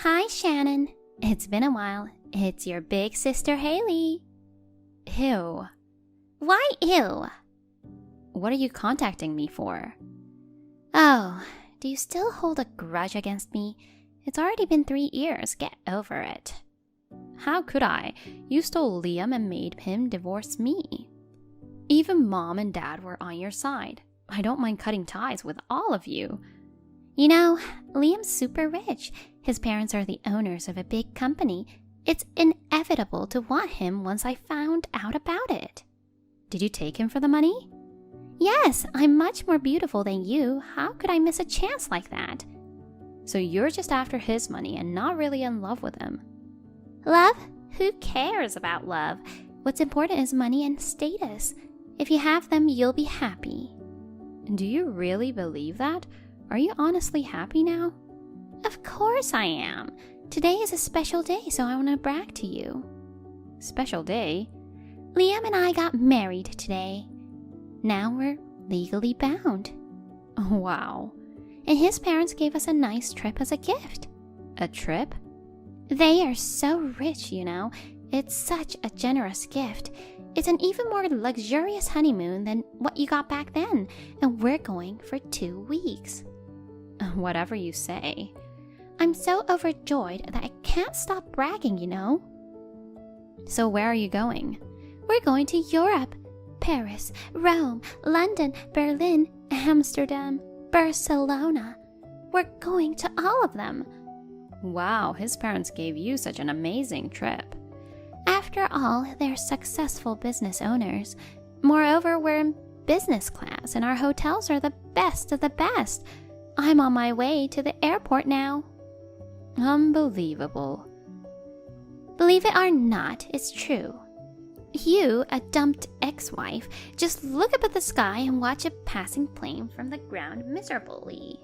Hi, Shannon. It's been a while. It's your big sister, Haley. Ew. Why ew? What are you contacting me for? Oh, do you still hold a grudge against me? It's already been 3 years. Get over it. How could I? You stole Liam and made him divorce me. Even Mom and Dad were on your side. I don't mind cutting ties with all of you. You know, Liam's super rich. His parents are the owners of a big company. It's inevitable to want him once I found out about it. Did you take him for the money? Yes, I'm much more beautiful than you. How could I miss a chance like that? So you're just after his money and not really in love with him. Love? Who cares about love? What's important is money and status. If you have them, you'll be happy. Do you really believe that? Are you honestly happy now? Of course I am. Today is a special day, so I want to brag to you. Special day? Liam and I got married today. Now we're legally bound. Wow. And his parents gave us a nice trip as a gift. A trip? They are so rich, you know. It's such a generous gift. It's an even more luxurious honeymoon than what you got back then. And we're going for 2 weeks. Whatever you say. I'm so overjoyed that I can't stop bragging, you know. So where are you going? We're going to Europe. Paris, Rome, London, Berlin, Amsterdam, Barcelona. We're going to all of them. Wow, his parents gave you such an amazing trip. After all, they're successful business owners. Moreover, we're in business class and our hotels are the best of the best. I'm on my way to the airport now. Unbelievable. Believe it or not, it's true. You, a dumped ex-wife, just look up at the sky and watch a passing plane from the ground miserably.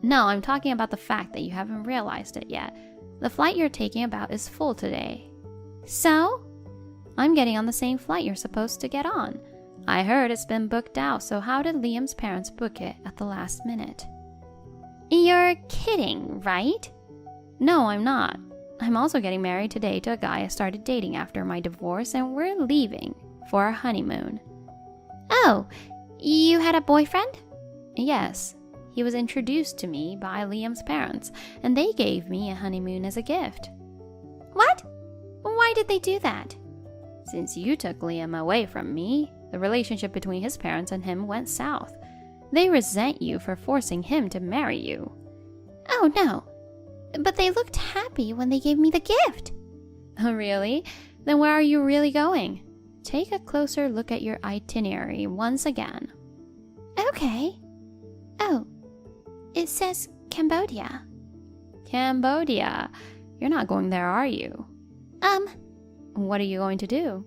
No, I'm talking about the fact that you haven't realized it yet. The flight you're taking about is full today. So? I'm getting on the same flight you're supposed to get on. I heard it's been booked out, so how did Liam's parents book it at the last minute? You're kidding, right? No, I'm not. I'm also getting married today to a guy I started dating after my divorce, and we're leaving for our honeymoon. Oh, you had a boyfriend? Yes. He was introduced to me by Liam's parents, and they gave me a honeymoon as a gift. What? Why did they do that? Since you took Liam away from me, the relationship between his parents and him went south. They resent you for forcing him to marry you. Oh, no. But they looked happy when they gave me the gift. Oh, really? Then where are you really going? Take a closer look at your itinerary once again. Okay. Oh, it says Cambodia. Cambodia? You're not going there, are you? What are you going to do?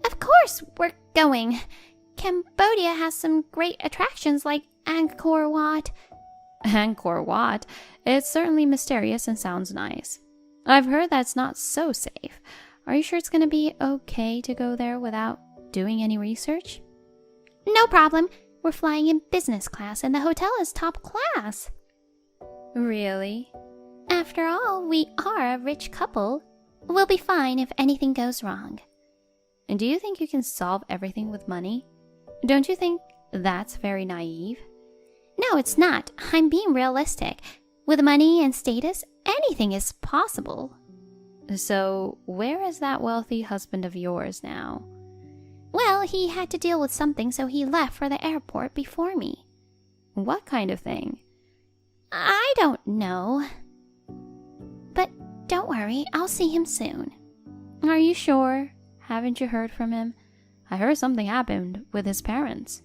Of course we're going. Cambodia has some great attractions like Angkor Wat. Angkor Wat? It's certainly mysterious and sounds nice. I've heard that's not so safe. Are you sure it's going to be okay to go there without doing any research? No problem. We're flying in business class and the hotel is top class. Really? After all, we are a rich couple. We'll be fine if anything goes wrong. And do you think you can solve everything with money? Don't you think that's very naive? No, it's not. I'm being realistic. With money and status, anything is possible. So, where is that wealthy husband of yours now? Well, he had to deal with something, so he left for the airport before me. What kind of thing? I don't know. But don't worry, I'll see him soon. Are you sure? Haven't you heard from him? I heard something happened with his parents.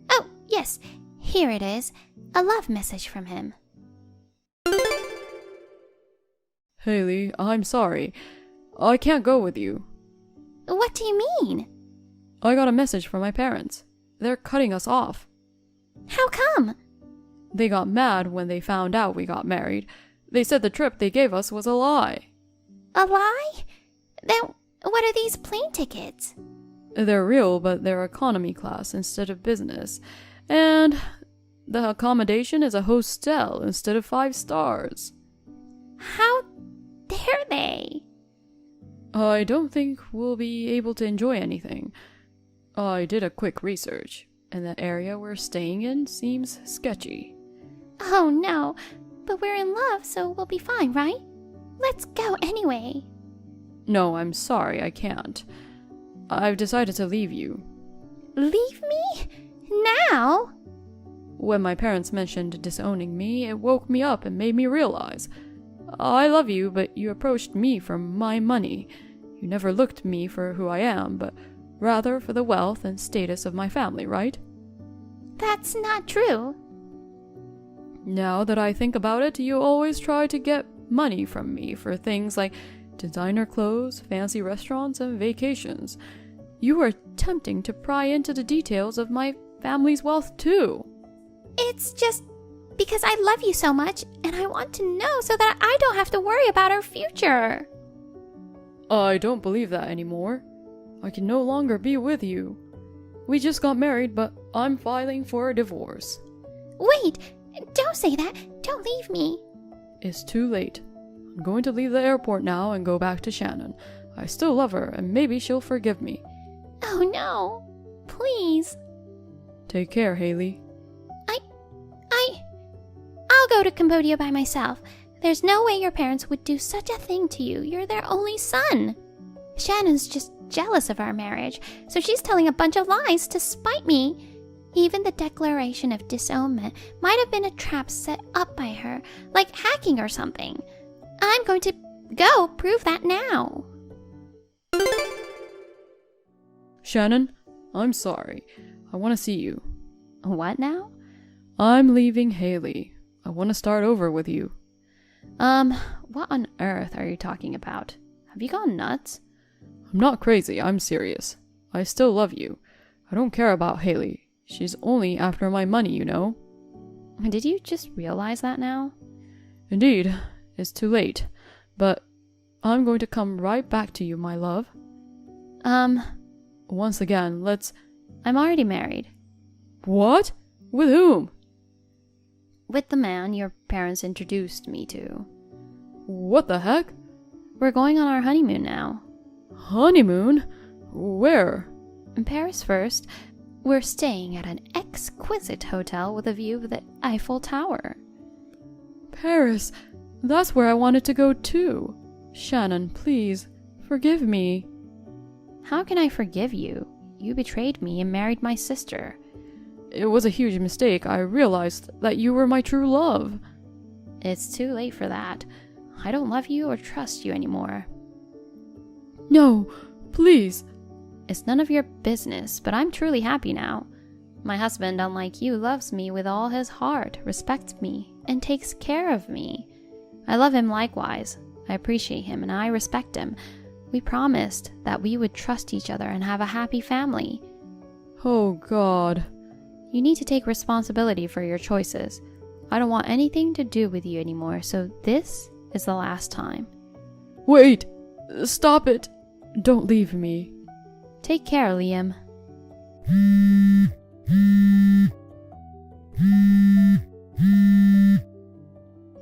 Oh, yes. Here it is. A love message from him. Haley, I'm sorry. I can't go with you. What do you mean? I got a message from my parents. They're cutting us off. How come? They got mad when they found out we got married. They said the trip they gave us was a lie. A lie? Then what are these plane tickets? They're real, but they're economy class instead of business. And the accommodation is a hostel instead of 5 stars. How dare they? I don't think we'll be able to enjoy anything. I did a quick research, and the area we're staying in seems sketchy. Oh no, but we're in love, so we'll be fine, right? Let's go anyway. No, I'm sorry, I can't. I've decided to leave you. Leave me? Now? When my parents mentioned disowning me, it woke me up and made me realize. I love you, but you approached me for my money. You never looked at me for who I am, but rather for the wealth and status of my family, right? That's not true. Now that I think about it, you always try to get money from me for things like designer clothes, fancy restaurants, and vacations. You were attempting to pry into the details of my family's wealth too. It's just because I love you so much, and I want to know so that I don't have to worry about our future. I don't believe that anymore. I can no longer be with you. We just got married, but I'm filing for a divorce. Wait, don't say that. Don't leave me. It's too late. I'm going to leave the airport now and go back to Shannon. I still love her, and maybe she'll forgive me. Oh no. Please. Take care, Haley. I'll go to Cambodia by myself. There's no way your parents would do such a thing to you. You're their only son. Shannon's just jealous of our marriage, so she's telling a bunch of lies to spite me. Even the declaration of disownment might have been a trap set up by her, like hacking or something. I'm going to go prove that now. Shannon, I'm sorry. I want to see you. What now? I'm leaving Haley. I want to start over with you. What on earth are you talking about? Have you gone nuts? I'm not crazy, I'm serious. I still love you. I don't care about Haley. She's only after my money, you know. Did you just realize that now? Indeed, it's too late. But I'm going to come right back to you, my love. Once again, I'm already married. What? With whom? With the man your parents introduced me to. What the heck? We're going on our honeymoon now. Honeymoon? Where? In Paris first. We're staying at an exquisite hotel with a view of the Eiffel Tower. Paris? That's where I wanted to go too. Shannon, please, forgive me. How can I forgive you? You betrayed me and married my sister. It was a huge mistake. I realized that you were my true love. It's too late for that. I don't love you or trust you anymore. No, please. It's none of your business, but I'm truly happy now. My husband, unlike you, loves me with all his heart, respects me, and takes care of me. I love him likewise. I appreciate him and I respect him. We promised that we would trust each other and have a happy family. Oh, God. You need to take responsibility for your choices. I don't want anything to do with you anymore, so this is the last time. Wait! Stop it! Don't leave me. Take care, Liam.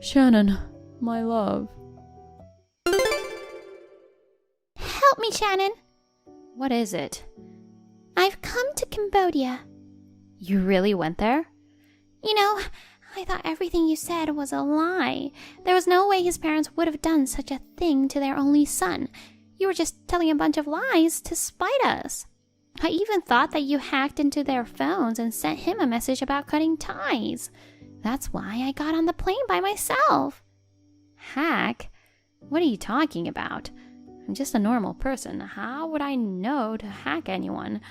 Shannon, my love. Help me, Shannon. What is it? I've come to Cambodia. You really went there? You know, I thought everything you said was a lie. There was no way his parents would have done such a thing to their only son. You were just telling a bunch of lies to spite us. I even thought that you hacked into their phones and sent him a message about cutting ties. That's why I got on the plane by myself. Hack? What are you talking about? I'm just a normal person. How would I know to hack anyone?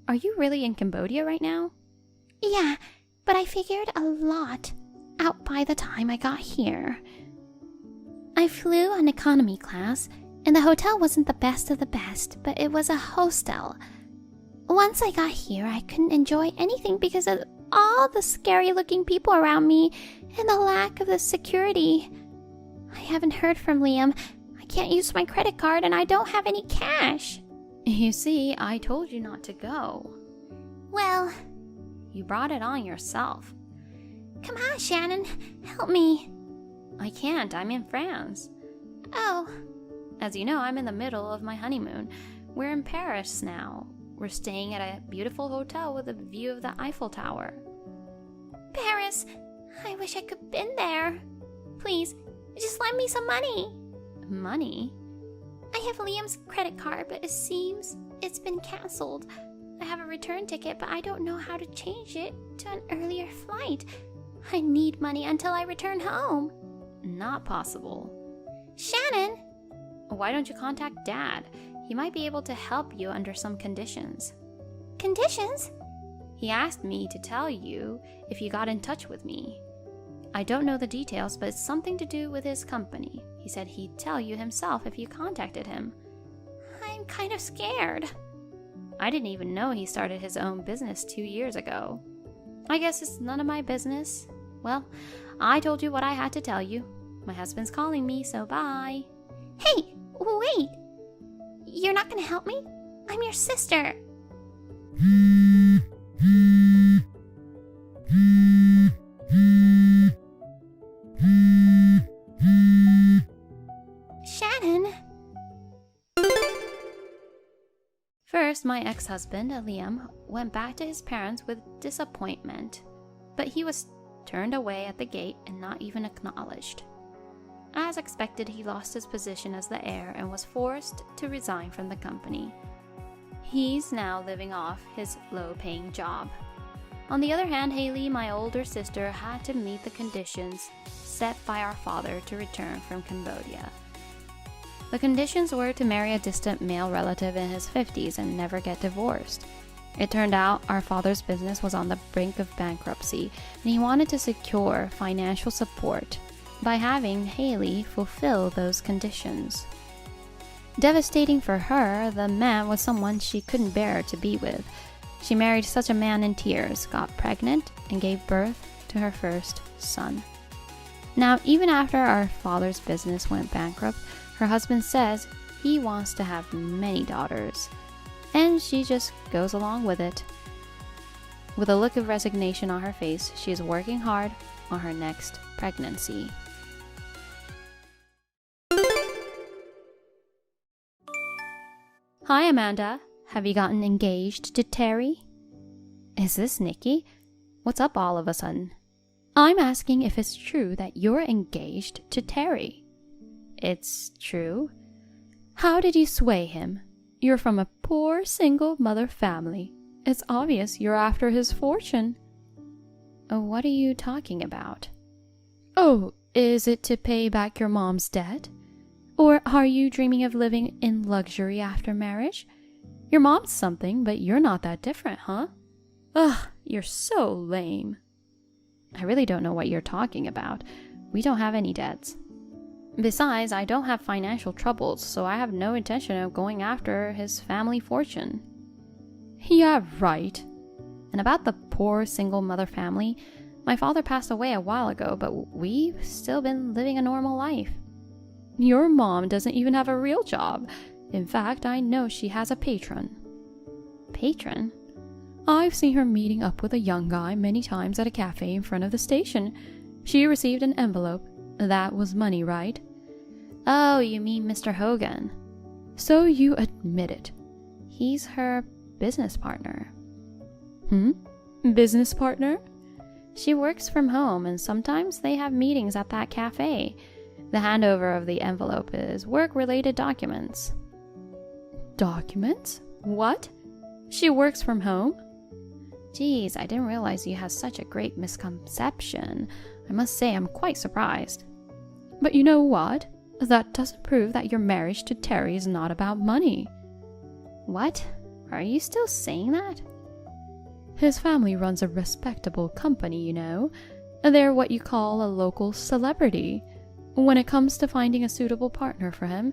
Are you really in Cambodia right now? Yeah, but I figured a lot out by the time I got here. I flew on economy class, and the hotel wasn't the best of the best, but it was a hostel. Once I got here, I couldn't enjoy anything because of all the scary-looking people around me and the lack of the security. I haven't heard from Liam. I can't use my credit card, and I don't have any cash. You see, I told you not to go. Well, you brought it on yourself. Come on, Shannon. Help me. I can't, I'm in France. Oh, As you know, I'm in the middle of my honeymoon. We're in Paris now. We're staying at a beautiful hotel with a view of the Eiffel Tower. Paris. I wish I could have been there. Please, just lend me some money. Money? I have Liam's credit card, but it seems it's been canceled. I have a return ticket, but I don't know how to change it to an earlier flight. I need money until I return home. Not possible. Shannon! Why don't you contact Dad? He might be able to help you under some conditions. Conditions? He asked me to tell you if you got in touch with me. I don't know the details, but it's something to do with his company. He said he'd tell you himself if you contacted him. I'm kind of scared. I didn't even know he started his own business 2 years ago. I guess it's none of my business. Well, I told you what I had to tell you. My husband's calling me, so bye. Hey, wait! You're not gonna help me? I'm your sister. Shannon! First, my ex-husband, Liam, went back to his parents with disappointment, but he was turned away at the gate and not even acknowledged. As expected, he lost his position as the heir and was forced to resign from the company. He's now living off his low-paying job. On the other hand, Haley, my older sister, had to meet the conditions set by our father to return from Cambodia. The conditions were to marry a distant male relative in his 50s and never get divorced. It turned out our father's business was on the brink of bankruptcy, and he wanted to secure financial support by having Haley fulfill those conditions. Devastating for her, the man was someone she couldn't bear to be with. She married such a man in tears, got pregnant, and gave birth to her first son. Now, even after our father's business went bankrupt, her husband says he wants to have many daughters, and she just goes along with it. With a look of resignation on her face, she is working hard on her next pregnancy. Hi, Amanda. Have you gotten engaged to Terry? Is this Nikki? What's up all of a sudden? I'm asking if it's true that you're engaged to Terry. It's true. How did you sway him? You're from a poor single mother family. It's obvious you're after his fortune. What are you talking about? Oh, is it to pay back your mom's debt? Or are you dreaming of living in luxury after marriage? Your mom's something, but you're not that different, huh? Ugh, you're so lame. I really don't know what you're talking about. We don't have any debts. Besides, I don't have financial troubles, so I have no intention of going after his family fortune. Yeah, right. And about the poor single mother family, my father passed away a while ago, but we've still been living a normal life. Your mom doesn't even have a real job. In fact, I know she has a patron. Patron? I've seen her meeting up with a young guy many times at a cafe in front of the station. She received an envelope. That was money, right? Oh, you mean Mr. Hogan. So you admit it. He's her business partner. Business partner? She works from home, and sometimes they have meetings at that cafe. The handover of the envelope is work-related documents. Documents? What? She works from home? Geez, I didn't realize you had such a great misconception. I must say I'm quite surprised. But you know what? That doesn't prove that your marriage to Terry is not about money. What? Are you still saying that? His family runs a respectable company, you know. They're what you call a local celebrity. When it comes to finding a suitable partner for him,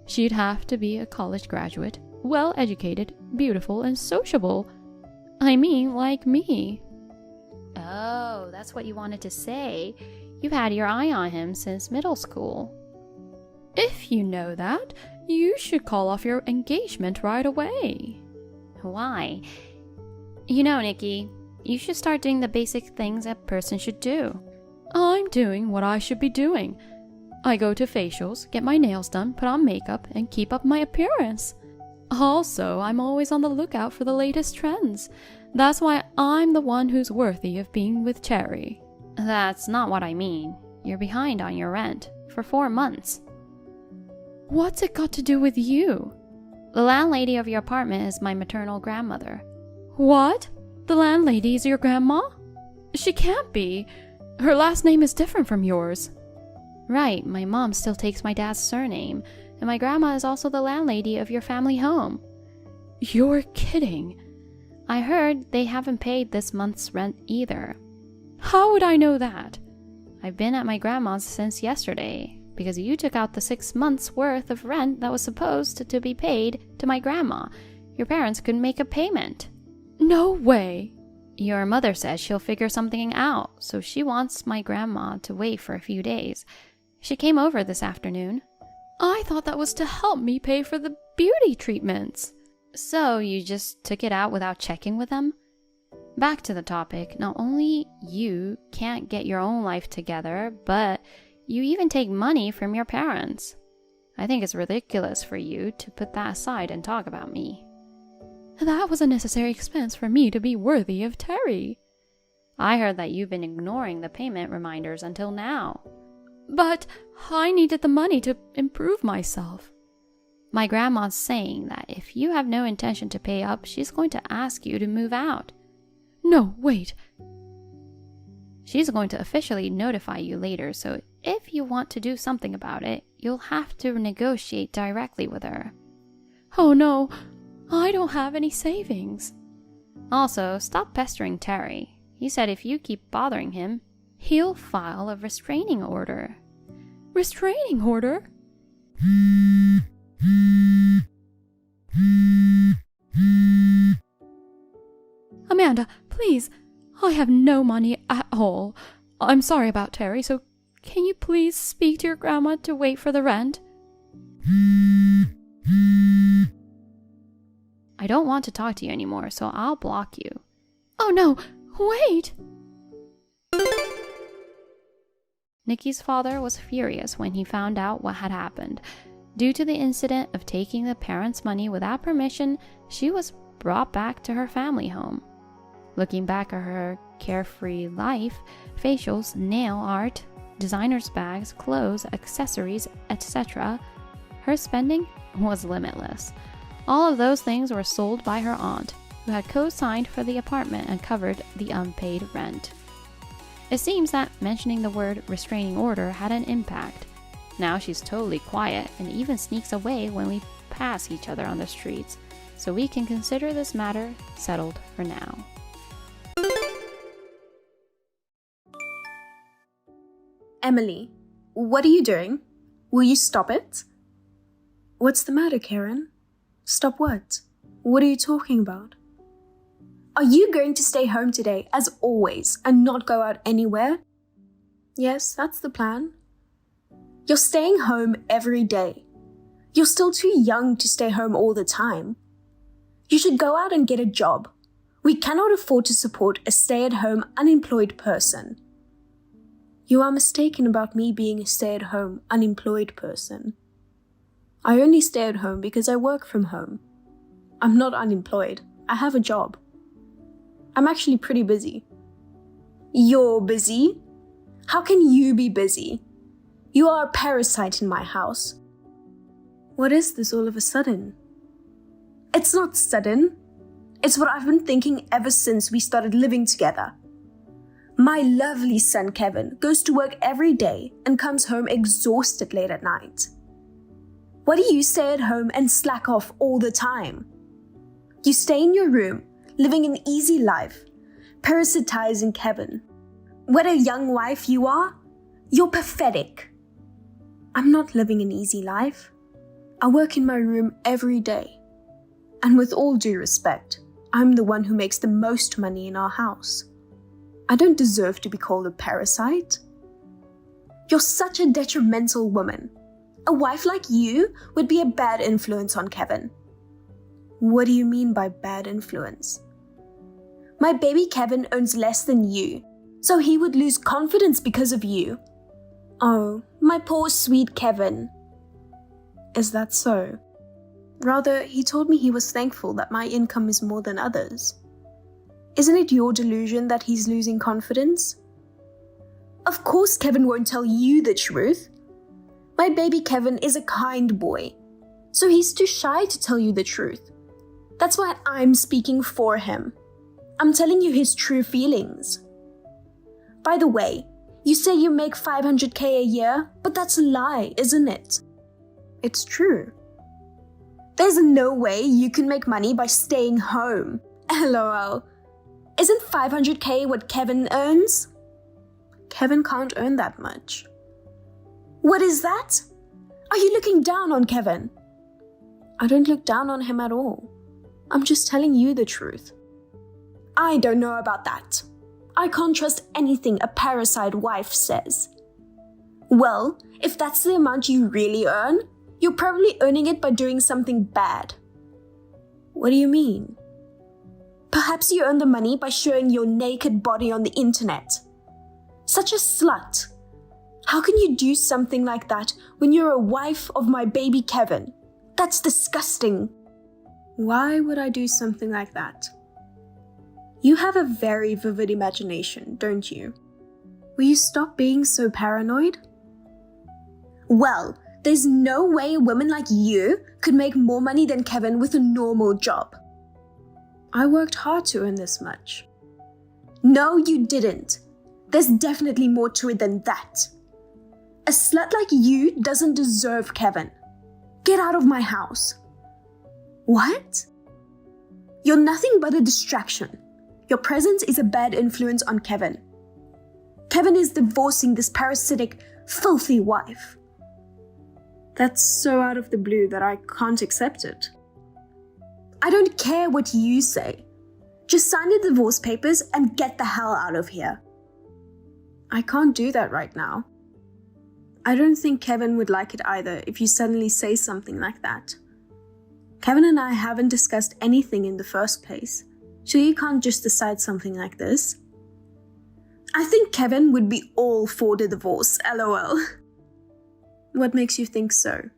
she'd have to be a college graduate, well-educated, beautiful, and sociable. I mean, like me. Oh, that's what you wanted to say. You've had your eye on him since middle school. If you know that, you should call off your engagement right away. Why? You know, Nikki, you should start doing the basic things a person should do. I'm doing what I should be doing. I go to facials, get my nails done, put on makeup, and keep up my appearance. Also, I'm always on the lookout for the latest trends. That's why I'm the one who's worthy of being with Cherry. That's not what I mean. You're behind on your rent for 4 months. What's it got to do with you? The landlady of your apartment is my maternal grandmother. What? The landlady is your grandma? She can't be. Her last name is different from yours. Right, my mom still takes my dad's surname, and my grandma is also the landlady of your family home. You're kidding. I heard they haven't paid this month's rent either. How would I know that? I've been at my grandma's since yesterday, because you took out the 6 months' worth of rent that was supposed to be paid to my grandma. Your parents couldn't make a payment. No way. Your mother says she'll figure something out, so she wants my grandma to wait for a few days. She came over this afternoon. I thought that was to help me pay for the beauty treatments. So you just took it out without checking with them? Back to the topic, not only you can't get your own life together, but you even take money from your parents. I think it's ridiculous for you to put that aside and talk about me. That was a necessary expense for me to be worthy of Terry. I heard that you've been ignoring the payment reminders until now. But I needed the money to improve myself. My grandma's saying that if you have no intention to pay up, she's going to ask you to move out. No, wait. She's going to officially notify you later, so if you want to do something about it, you'll have to negotiate directly with her. Oh no, I don't have any savings. Also, stop pestering Terry. He said if you keep bothering him, he'll file a restraining order. Restraining order? Amanda, please. I have no money at all. I'm sorry about Terry, so can you please speak to your grandma to wait for the rent? I don't want to talk to you anymore, so I'll block you. Oh no, wait! Nikki's father was furious when he found out what had happened. Due to the incident of taking the parents' money without permission, she was brought back to her family home. Looking back at her carefree life, facials, nail art, designer's bags, clothes, accessories, etc., her spending was limitless. All of those things were sold by her aunt, who had co-signed for the apartment and covered the unpaid rent. It seems that mentioning the word restraining order had an impact. Now she's totally quiet and even sneaks away when we pass each other on the streets, so we can consider this matter settled for now. Emily, what are you doing? Will you stop it? What's the matter, Karen? Stop what? What are you talking about? Are you going to stay home today, as always, and not go out anywhere? Yes, that's the plan. You're staying home every day. You're still too young to stay home all the time. You should go out and get a job. We cannot afford to support a stay-at-home, unemployed person. You are mistaken about me being a stay-at-home, unemployed person. I only stay at home because I work from home. I'm not unemployed. I have a job. I'm actually pretty busy. You're busy? How can you be busy? You are a parasite in my house. What is this all of a sudden? It's not sudden. It's what I've been thinking ever since we started living together. My lovely son Kevin goes to work every day and comes home exhausted late at night. Why do you stay at home and slack off all the time? You stay in your room, living an easy life, parasitizing Kevin. What a young wife you are! You're pathetic. I'm not living an easy life. I work in my room every day. And with all due respect, I'm the one who makes the most money in our house. I don't deserve to be called a parasite. You're such a detrimental woman. A wife like you would be a bad influence on Kevin. What do you mean by bad influence? My baby Kevin earns less than you, So he would lose confidence because of you. Oh, my poor sweet Kevin. Is that so? Rather, he told me he was thankful that my income is more than others. Isn't it your delusion that he's losing confidence? Of course Kevin won't tell you the truth. My baby Kevin is a kind boy, so he's too shy to tell you the truth. That's why I'm speaking for him. I'm telling you his true feelings. By the way, you say you make 500k a year, but that's a lie, isn't it? It's true. There's no way you can make money by staying home. LOL. Isn't 500k what Kevin earns? Kevin can't earn that much. What is that? Are you looking down on Kevin? I don't look down on him at all. I'm just telling you the truth. I don't know about that. I can't trust anything a parasite wife says. Well, if that's the amount you really earn, you're probably earning it by doing something bad. What do you mean? Perhaps you earn the money by showing your naked body on the internet. Such a slut. How can you do something like that when you're a wife of my baby Kevin? That's disgusting. Why would I do something like that? You have a very vivid imagination, don't you? Will you stop being so paranoid? Well, there's no way a woman like you could make more money than Kevin with a normal job. I worked hard to earn this much. No, you didn't. There's definitely more to it than that. A slut like you doesn't deserve Kevin. Get out of my house. What? You're nothing but a distraction. Your presence is a bad influence on Kevin. Kevin is divorcing this parasitic, filthy wife. That's so out of the blue that I can't accept it. I don't care what you say. Just sign the divorce papers and get the hell out of here. I can't do that right now. I don't think Kevin would like it either if you suddenly say something like that. Kevin and I haven't discussed anything in the first place, so you can't just decide something like this. I think Kevin would be all for the divorce, LOL. What makes you think so?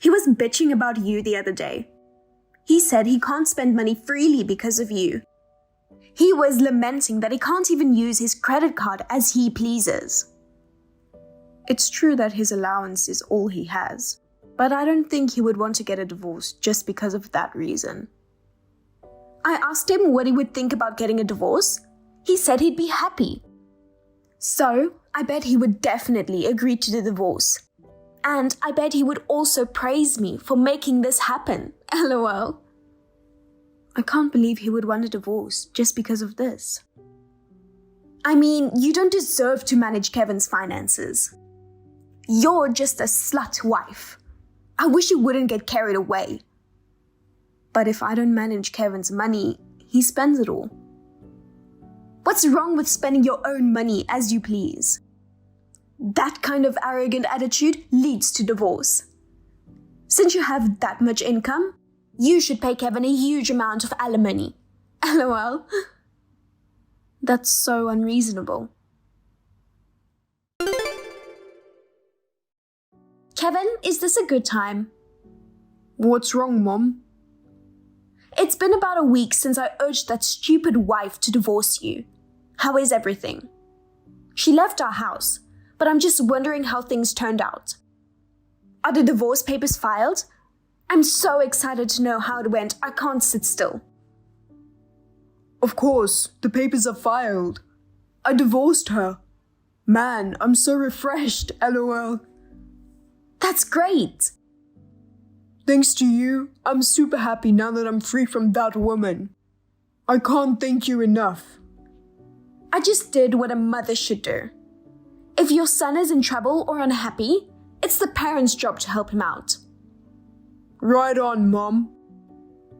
He was bitching about you the other day. He said he can't spend money freely because of you. He was lamenting that he can't even use his credit card as he pleases. It's true that his allowance is all he has, but I don't think he would want to get a divorce just because of that reason. I asked him what he would think about getting a divorce. He said he'd be happy. So, I bet he would definitely agree to the divorce. And I bet he would also praise me for making this happen. LOL. I can't believe he would want a divorce just because of this. I mean, you don't deserve to manage Kevin's finances. You're just a slut wife. I wish you wouldn't get carried away. But if I don't manage Kevin's money, he spends it all. What's wrong with spending your own money as you please? That kind of arrogant attitude leads to divorce. Since you have that much income, you should pay Kevin a huge amount of alimony. LOL. That's so unreasonable. Kevin, is this a good time? What's wrong, Mom? It's been about a week since I urged that stupid wife to divorce you. How is everything? She left our house, but I'm just wondering how things turned out. Are the divorce papers filed? I'm so excited to know how it went, I can't sit still. Of course, the papers are filed. I divorced her. Man, I'm so refreshed, LOL. That's great. Thanks to you, I'm super happy now that I'm free from that woman. I can't thank you enough. I just did what a mother should do. If your son is in trouble or unhappy, it's the parent's job to help him out. Right on, Mom.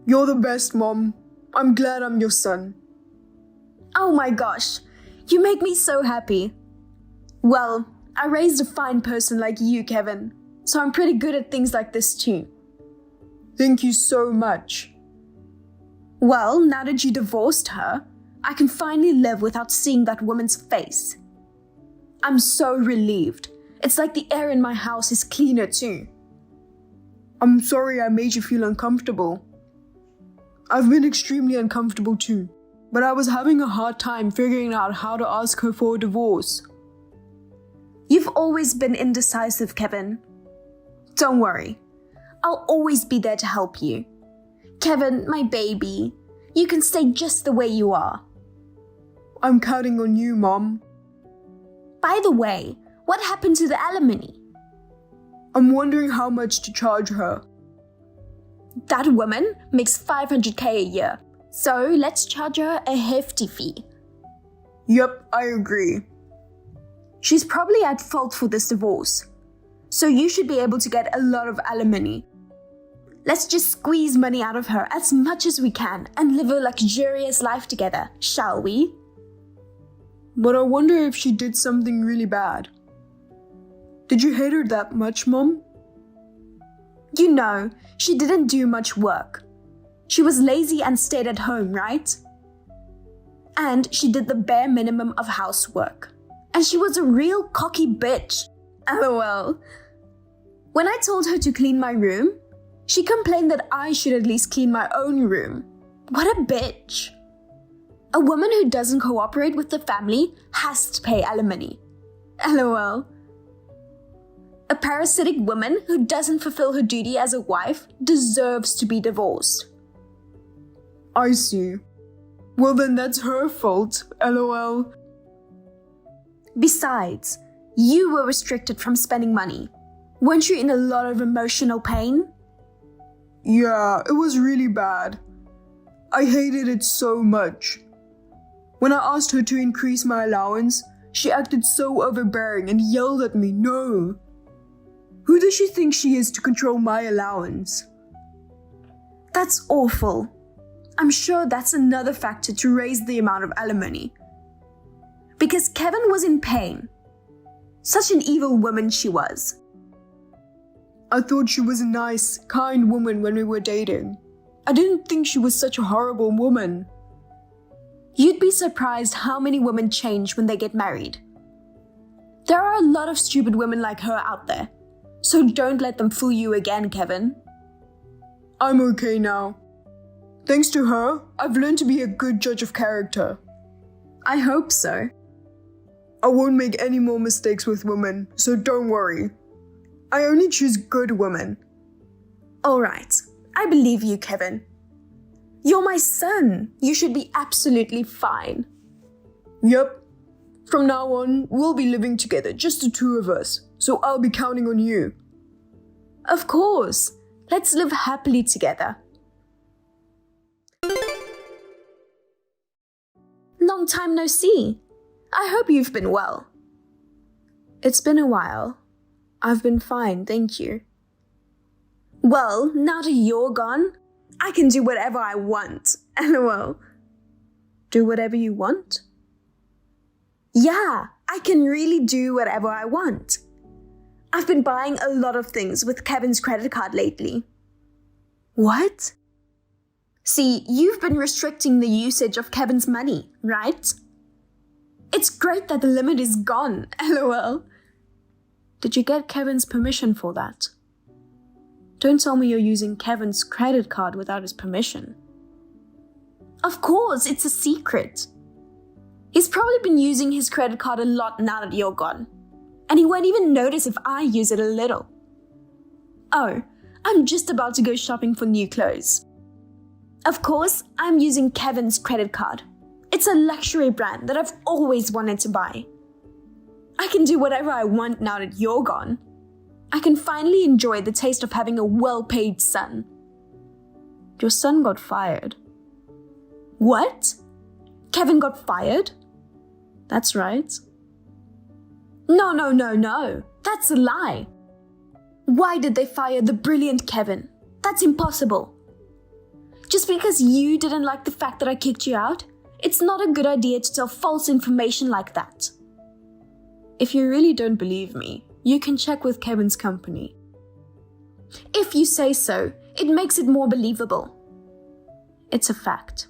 You're the best, Mom. I'm glad I'm your son. Oh my gosh, you make me so happy. Well, I raised a fine person like you, Kevin, so I'm pretty good at things like this too. Thank you so much. Well, now that you divorced her, I can finally live without seeing that woman's face. I'm so relieved. It's like the air in my house is cleaner too. I'm sorry I made you feel uncomfortable. I've been extremely uncomfortable too, but I was having a hard time figuring out how to ask her for a divorce. You've always been indecisive, Kevin. Don't worry. I'll always be there to help you. Kevin, my baby, you can stay just the way you are. I'm counting on you, Mom. By the way, what happened to the alimony? I'm wondering how much to charge her. That woman makes $500K a year, so let's charge her a hefty fee. Yep, I agree. She's probably at fault for this divorce, so you should be able to get a lot of alimony. Let's just squeeze money out of her as much as we can and live a luxurious life together, shall we? But I wonder if she did something really bad. Did you hate her that much, Mom? You know, she didn't do much work. She was lazy and stayed at home, right? And she did the bare minimum of housework. And she was a real cocky bitch. LOL. When I told her to clean my room, she complained that I should at least clean my own room. What a bitch. A woman who doesn't cooperate with the family has to pay alimony. LOL. A parasitic woman who doesn't fulfill her duty as a wife deserves to be divorced. I see. Well then that's her fault, LOL. Besides, you were restricted from spending money. Weren't you in a lot of emotional pain? Yeah, it was really bad. I hated it so much. When I asked her to increase my allowance, she acted so overbearing and yelled at me, no. Who does she think she is to control my allowance? That's awful. I'm sure that's another factor to raise the amount of alimony. Because Kevin was in pain. Such an evil woman she was. I thought she was a nice, kind woman when we were dating. I didn't think she was such a horrible woman. You'd be surprised how many women change when they get married. There are a lot of stupid women like her out there, so don't let them fool you again, Kevin. I'm okay now. Thanks to her, I've learned to be a good judge of character. I hope so. I won't make any more mistakes with women, so don't worry. I only choose good women. Alright, I believe you, Kevin. You're my son. You should be absolutely fine. Yep. From now on, we'll be living together, just the two of us, so I'll be counting on you. Of course. Let's live happily together. Long time no see. I hope you've been well. It's been a while. I've been fine, thank you. Well, now that you're gone, I can do whatever I want. LOL. Do whatever you want? Yeah, I can really do whatever I want. I've been buying a lot of things with Kevin's credit card lately. What? See, you've been restricting the usage of Kevin's money, right? It's great that the limit is gone, LOL. Did you get Kevin's permission for that? Don't tell me you're using Kevin's credit card without his permission. Of course, it's a secret. He's probably been using his credit card a lot now that you're gone. And he won't even notice if I use it a little. Oh, I'm just about to go shopping for new clothes. Of course, I'm using Kevin's credit card. It's a luxury brand that I've always wanted to buy. I can do whatever I want now that you're gone. I can finally enjoy the taste of having a well-paid son. Your son got fired. What? Kevin got fired? That's right. No. That's a lie. Why did they fire the brilliant Kevin? That's impossible. Just because you didn't like the fact that I kicked you out, it's not a good idea to tell false information like that. If you really don't believe me, you can check with Kevin's company. If you say so, it makes it more believable. It's a fact.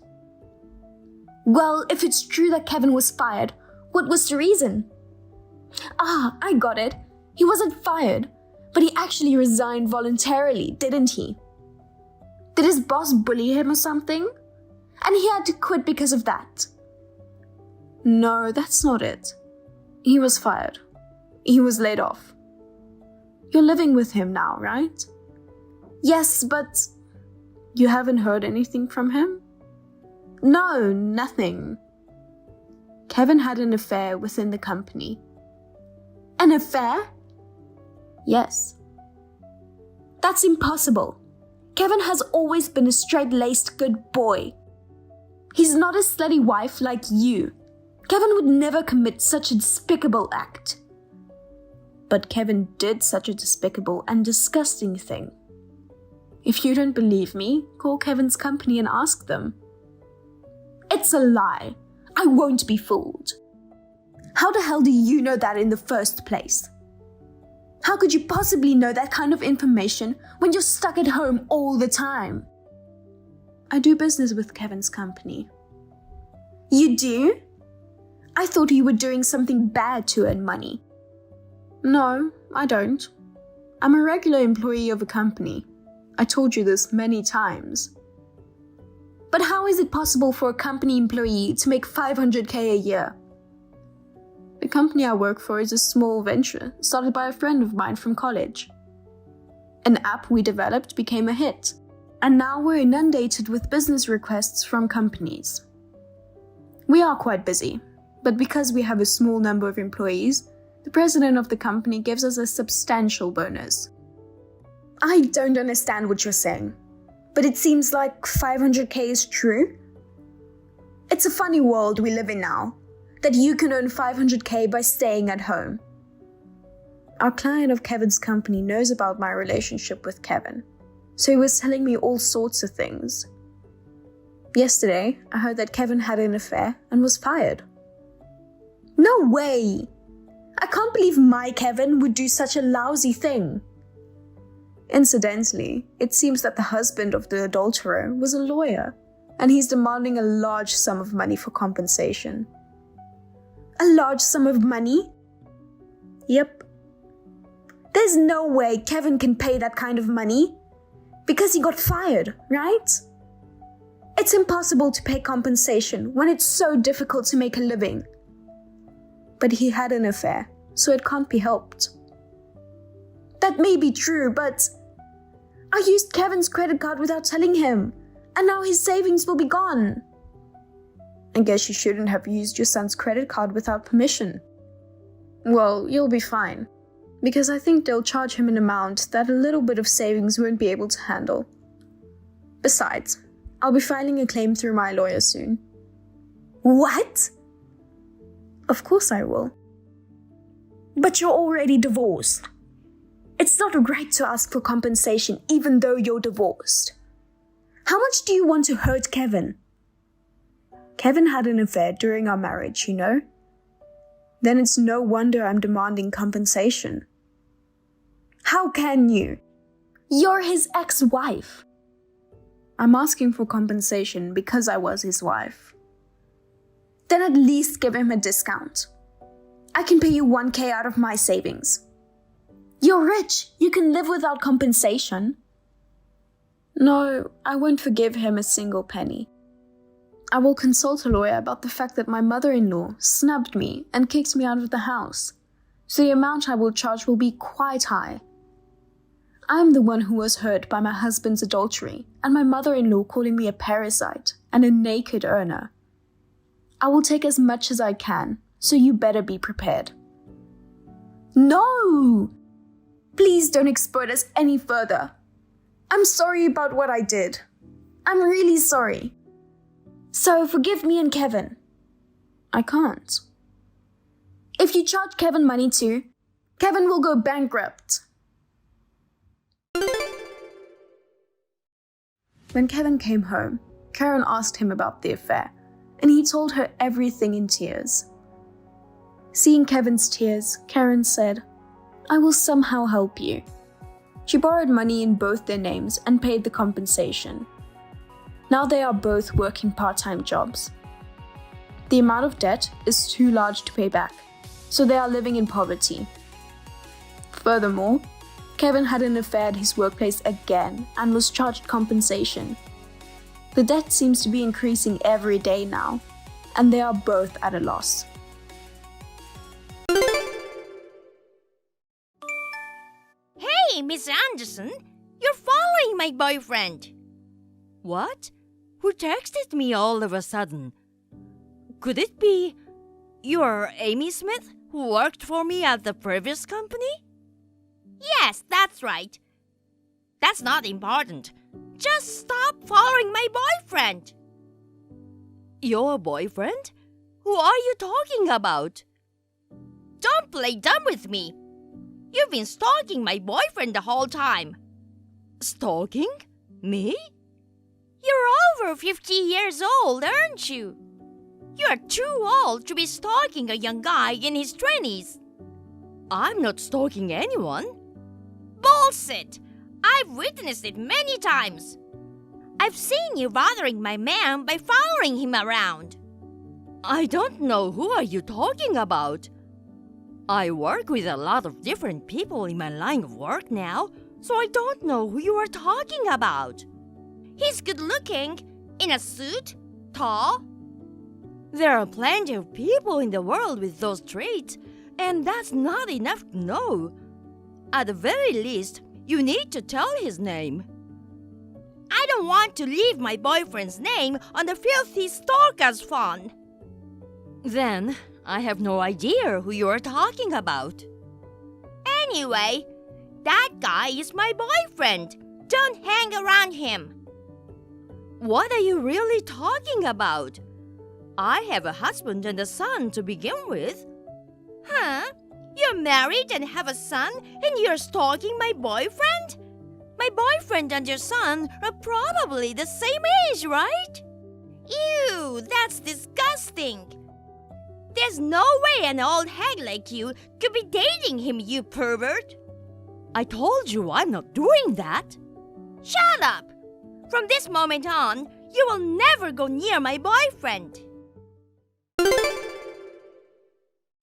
Well, if it's true that Kevin was fired, what was the reason? Ah, I got it. He wasn't fired, but he actually resigned voluntarily, didn't he? Did his boss bully him or something? And he had to quit because of that? No, that's not it. He was fired. He was laid off. You're living with him now, right? Yes, but you haven't heard anything from him? No, nothing. Kevin had an affair within the company. An affair? Yes. That's impossible. Kevin has always been a straight-laced good boy. He's not a slutty wife like you. Kevin would never commit such a despicable act. But Kevin did such a despicable and disgusting thing. If you don't believe me, call Kevin's company and ask them. It's a lie. I won't be fooled. How the hell do you know that in the first place? How could you possibly know that kind of information when you're stuck at home all the time? I do business with Kevin's company. You do? I thought you were doing something bad to earn money. No, I don't. I'm a regular employee of a company. I told you this many times. But how is it possible for a company employee to make $500K a year? The company I work for is a small venture started by a friend of mine from college. An app we developed became a hit, and now we're inundated with business requests from companies. We are quite busy, but because we have a small number of employees, the president of the company gives us a substantial bonus. I don't understand what you're saying, but it seems like 500K is true. It's a funny world we live in now, that you can earn 500K by staying at home. Our client of Kevin's company knows about my relationship with Kevin, so he was telling me all sorts of things. Yesterday, I heard that Kevin had an affair and was fired. No way! I can't believe my Kevin would do such a lousy thing. Incidentally, it seems that the husband of the adulterer was a lawyer, and he's demanding a large sum of money for compensation. A large sum of money? Yep. There's no way Kevin can pay that kind of money, because he got fired, right? It's impossible to pay compensation when it's so difficult to make a living. But he had an affair, so it can't be helped. That may be true, but I used Kevin's credit card without telling him, and now his savings will be gone. I guess you shouldn't have used your son's credit card without permission. Well, you'll be fine, because I think they'll charge him an amount that a little bit of savings won't be able to handle. Besides, I'll be filing a claim through my lawyer soon. What? Of course I will. But you're already divorced. It's not right to ask for compensation even though you're divorced. How much do you want to hurt Kevin? Kevin had an affair during our marriage, you know? Then it's no wonder I'm demanding compensation. How can you? You're his ex-wife. I'm asking for compensation because I was his wife. Then at least give him a discount. I can pay you 1K out of my savings. You're rich. You can live without compensation. No, I won't forgive him a single penny. I will consult a lawyer about the fact that my mother-in-law snubbed me and kicked me out of the house, so the amount I will charge will be quite high. I'm the one who was hurt by my husband's adultery and my mother-in-law calling me a parasite and a naked earner. I will take as much as I can, so you better be prepared. No! Please don't exploit us any further. I'm sorry about what I did. I'm really sorry. So forgive me and Kevin. I can't. If you charge Kevin money too, Kevin will go bankrupt. When Kevin came home, Karen asked him about the affair, and he told her everything in tears. Seeing Kevin's tears, Karen said, "I will somehow help you." She borrowed money in both their names and paid the compensation. Now they are both working part-time jobs. The amount of debt is too large to pay back, so they are living in poverty. Furthermore, Kevin had an affair at his workplace again and was charged compensation. The debt seems to be increasing every day now, and they are both at a loss. Hey, Miss Anderson, you're following my boyfriend. What? Who texted me all of a sudden? Could it be you're Amy Smith, who worked for me at the previous company? Yes, that's right. That's not important. Just stop following my boyfriend. Your boyfriend? Who are you talking about? Don't play dumb with me. You've been stalking my boyfriend the whole time. Stalking? Me? You're over 50 years old, aren't you? You're too old to be stalking a young guy in his 20s. I'm not stalking anyone. Bullshit! I've witnessed it many times. I've seen you bothering my man by following him around. I don't know who are you talking about. I work with a lot of different people in my line of work now, so I don't know who you are talking about. He's good looking, in a suit, tall. There are plenty of people in the world with those traits, and that's not enough to know. At the very least, you need to tell his name. I don't want to leave my boyfriend's name on the filthy stalker's phone. Then, I have no idea who you are talking about. Anyway, that guy is my boyfriend. Don't hang around him. What are you really talking about? I have a husband and a son to begin with. Huh? You're married and have a son and you're stalking my boyfriend? My boyfriend and your son are probably the same age, right? Ew, that's disgusting. There's no way an old hag like you could be dating him, you pervert. I told you I'm not doing that. Shut up! From this moment on, you will never go near my boyfriend.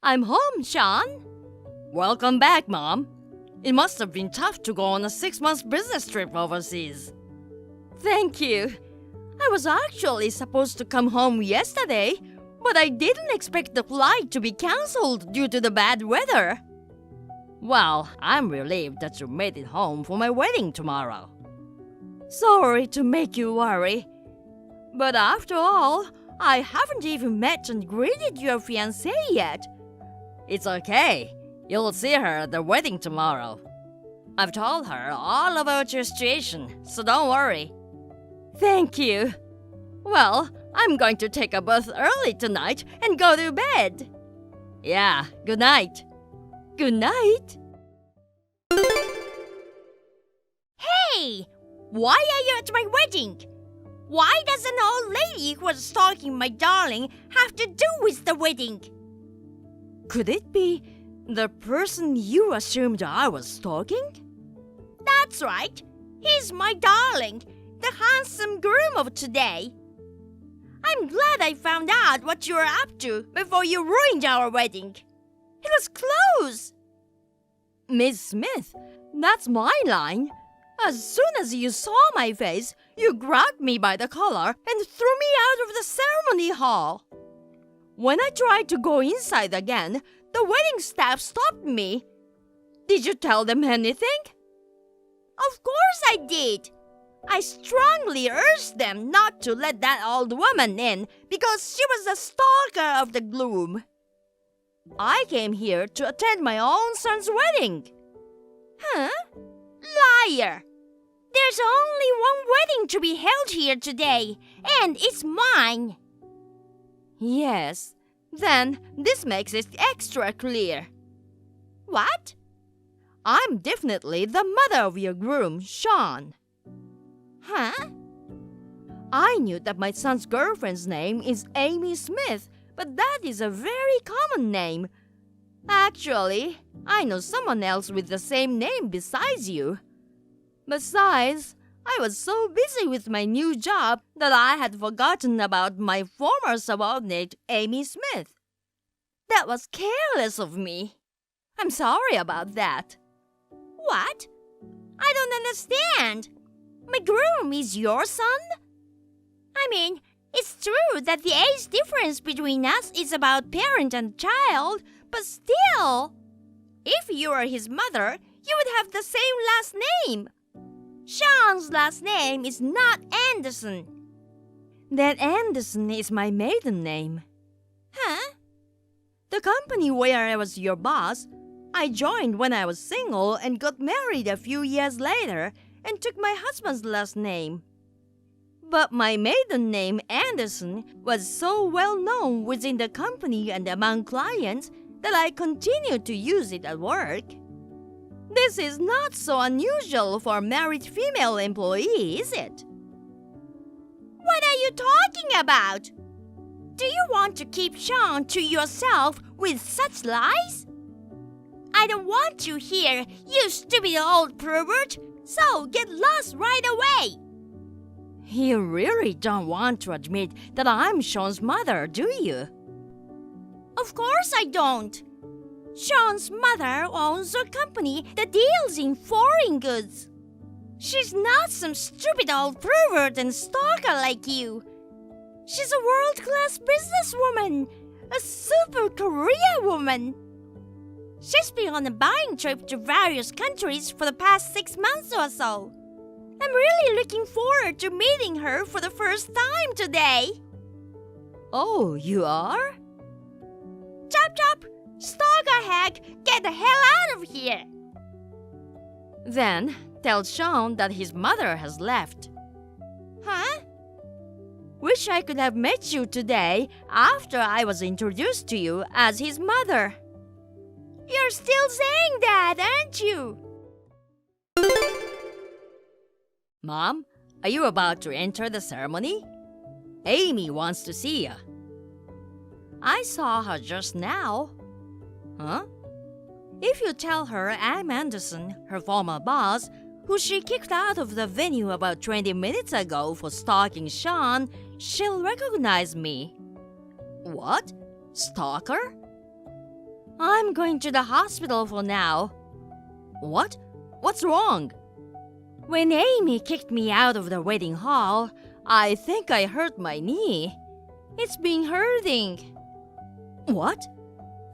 I'm home, Sean. Welcome back, Mom. It must have been tough to go on a 6-month business trip overseas. Thank you. I was actually supposed to come home yesterday, but I didn't expect the flight to be cancelled due to the bad weather. Well, I'm relieved that you made it home for my wedding tomorrow. Sorry to make you worry, but after all, I haven't even met and greeted your fiancé yet. It's okay. You'll see her at the wedding tomorrow. I've told her all about your situation, so don't worry. Thank you. Well, I'm going to take a bath early tonight and go to bed. Yeah, good night. Good night. Hey! Why are you at my wedding? Why does an old lady who was stalking my darling have to do with the wedding? Could it be the person you assumed I was stalking? That's right. He's my darling, the handsome groom of today. I'm glad I found out what you were up to before you ruined our wedding. It was close. Miss Smith, that's my line. As soon as you saw my face, you grabbed me by the collar and threw me out of the ceremony hall. When I tried to go inside again, the wedding staff stopped me. Did you tell them anything? Of course I did. I strongly urged them not to let that old woman in because she was the stalker of the gloom. I came here to attend my own son's wedding. Huh? Liar! There's only one wedding to be held here today, and it's mine. Yes, then this makes it extra clear. What? I'm definitely the mother of your groom, Sean. Huh? I knew that my son's girlfriend's name is Amy Smith, but that is a very common name. Actually, I know someone else with the same name besides you. Besides, I was so busy with my new job that I had forgotten about my former subordinate, Amy Smith. That was careless of me. I'm sorry about that. What? I don't understand. My groom is your son? I mean, it's true that the age difference between us is about parent and child, but still, if you were his mother, you would have the same last name. Sean's last name is not Anderson. Then Anderson is my maiden name. Huh? The company where I was your boss, I joined when I was single and got married a few years later and took my husband's last name. But my maiden name, Anderson, was so well known within the company and among clients that I continued to use it at work. This is not so unusual for a married female employee, is it? What are you talking about? Do you want to keep Sean to yourself with such lies? I don't want you here, you stupid old pervert, so get lost right away. You really don't want to admit that I'm Sean's mother, do you? Of course I don't. Sean's mother owns a company that deals in foreign goods. She's not some stupid old pervert and stalker like you. She's a world-class businesswoman, a super career woman. She's been on a buying trip to various countries for the past 6 months or so. I'm really looking forward to meeting her for the first time today. Oh, you are? Chop chop! Stalker hag, get the hell out of here! Then tell Sean that his mother has left. Huh? Wish I could have met you today after I was introduced to you as his mother. You're still saying that, aren't you? Mom, are you about to enter the ceremony? Amy wants to see you. I saw her just now. Huh? If you tell her I'm Anderson, her former boss, who she kicked out of the venue about 20 minutes ago for stalking Sean, she'll recognize me. What? Stalker? I'm going to the hospital for now. What? What's wrong? When Amy kicked me out of the wedding hall, I think I hurt my knee. It's been hurting. What?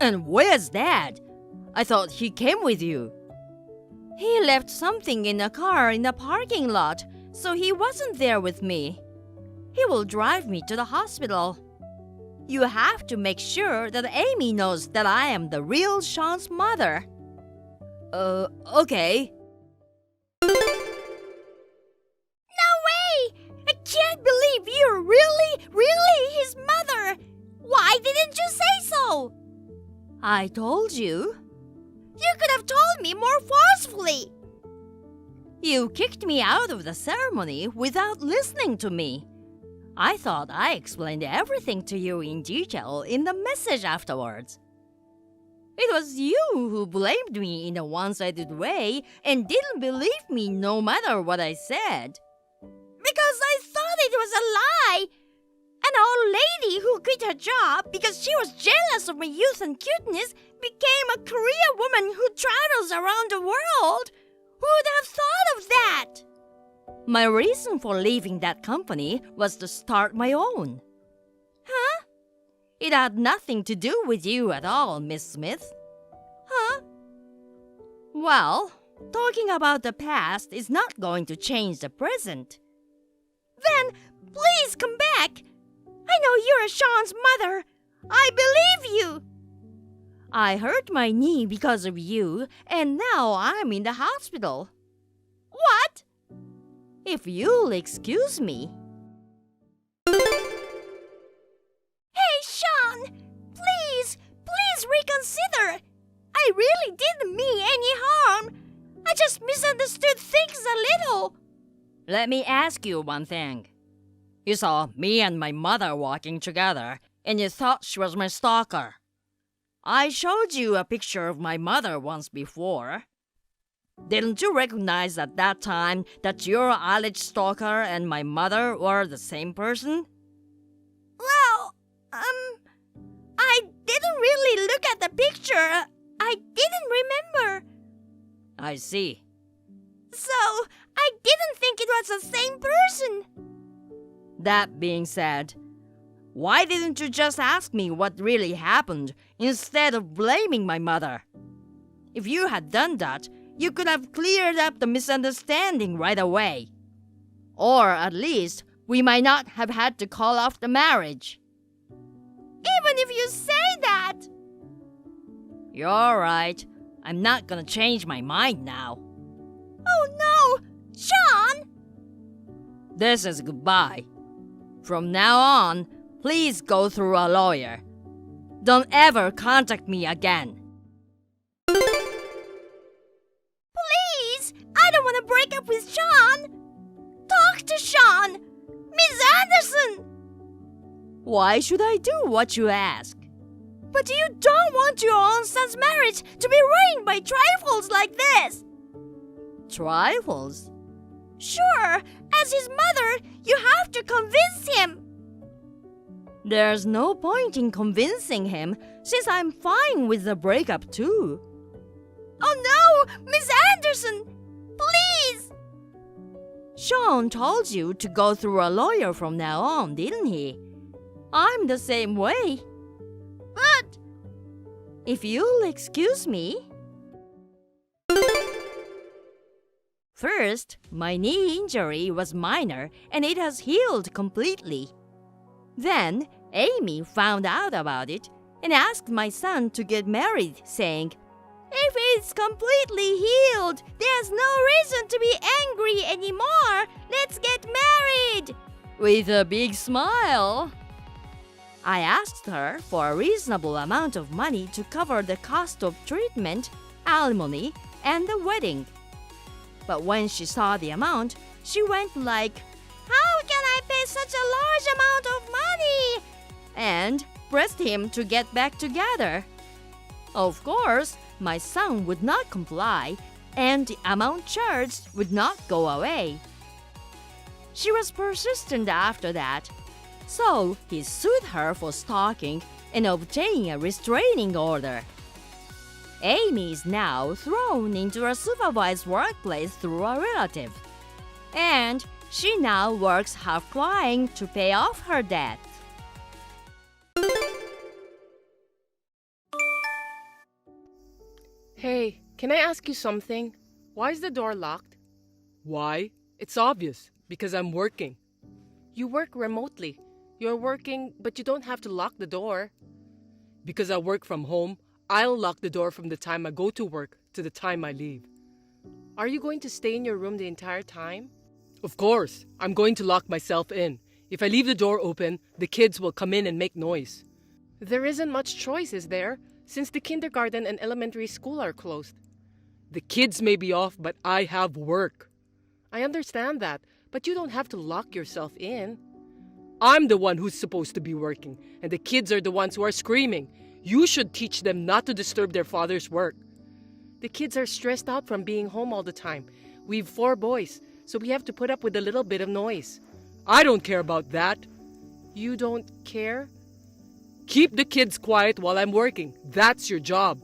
And where's Dad? I thought he came with you. He left something in a car in the parking lot, so he wasn't there with me. He will drive me to the hospital. You have to make sure that Amy knows that I am the real Sean's mother. Okay. I can't believe you're really his mother! Why didn't you say so? I told you. You could have told me more forcefully. You kicked me out of the ceremony without listening to me. I thought I explained everything to you in detail in the message afterwards. It was you who blamed me in a one-sided way and didn't believe me no matter what I said. Because I thought it was a lie. An old lady who quit her job because she was jealous of my youth and cuteness became a career woman who travels around the world. Who would have thought of that? My reason for leaving that company was to start my own. Huh? It had nothing to do with you at all, Miss Smith. Huh? Well, talking about the past is not going to change the present. Then, please come back. I know you're Sean's mother. I believe you. I hurt my knee because of you, and now I'm in the hospital. What? If you'll excuse me. Hey, Sean! Please reconsider. I really didn't mean any harm. I just misunderstood things a little. Let me ask you one thing. You saw me and my mother walking together, and you thought she was my stalker. I showed you a picture of my mother once before. Didn't you recognize at that time that your alleged stalker and my mother were the same person? Well, I didn't really look at the picture. I didn't remember. I see. So, I didn't think it was the same person. That being said, why didn't you just ask me what really happened instead of blaming my mother? If you had done that, you could have cleared up the misunderstanding right away. Or at least, we might not have had to call off the marriage. Even if you say that. You're right. I'm not gonna change my mind now. Oh no! Sean! This is goodbye. From now on, please go through a lawyer. Don't ever contact me again. Please! I don't want to break up with Sean! Talk to Sean! Miss Anderson! Why should I do what you ask? But you don't want your own son's marriage to be ruined by trifles like this! Trifles? Sure, as his mother, you have to convince him. There's no point in convincing him since I'm fine with the breakup too. Oh no, Miss Anderson! Please! Sean told you to go through a lawyer from now on, didn't he? I'm the same way. But if you'll excuse me. First, my knee injury was minor and it has healed completely. Then, Amy found out about it and asked my son to get married, saying, if it's completely healed, there's no reason to be angry anymore. Let's get married! With a big smile. I asked her for a reasonable amount of money to cover the cost of treatment, alimony, and the wedding. But when she saw the amount, she went like, how can I pay such a large amount of money? And pressed him to get back together. Of course, my son would not comply, and the amount charged would not go away. She was persistent after that, so he sued her for stalking and obtaining a restraining order. Amy is now thrown into a supervised workplace through a relative, and she now works half-crying to pay off her debt. Hey, can I ask you something? Why is the door locked? Why? It's obvious. Because I'm working. You work remotely. You're working, but you don't have to lock the door. Because I work from home, I'll lock the door from the time I go to work to the time I leave. Are you going to stay in your room the entire time? Of course, I'm going to lock myself in. If I leave the door open, the kids will come in and make noise. There isn't much choice, is there? Since the kindergarten and elementary school are closed. The kids may be off, but I have work. I understand that, but you don't have to lock yourself in. I'm the one who's supposed to be working, and the kids are the ones who are screaming. You should teach them not to disturb their father's work. The kids are stressed out from being home all the time. We've 4 boys, so we have to put up with a little bit of noise. I don't care about that. You don't care? Keep the kids quiet while I'm working. That's your job.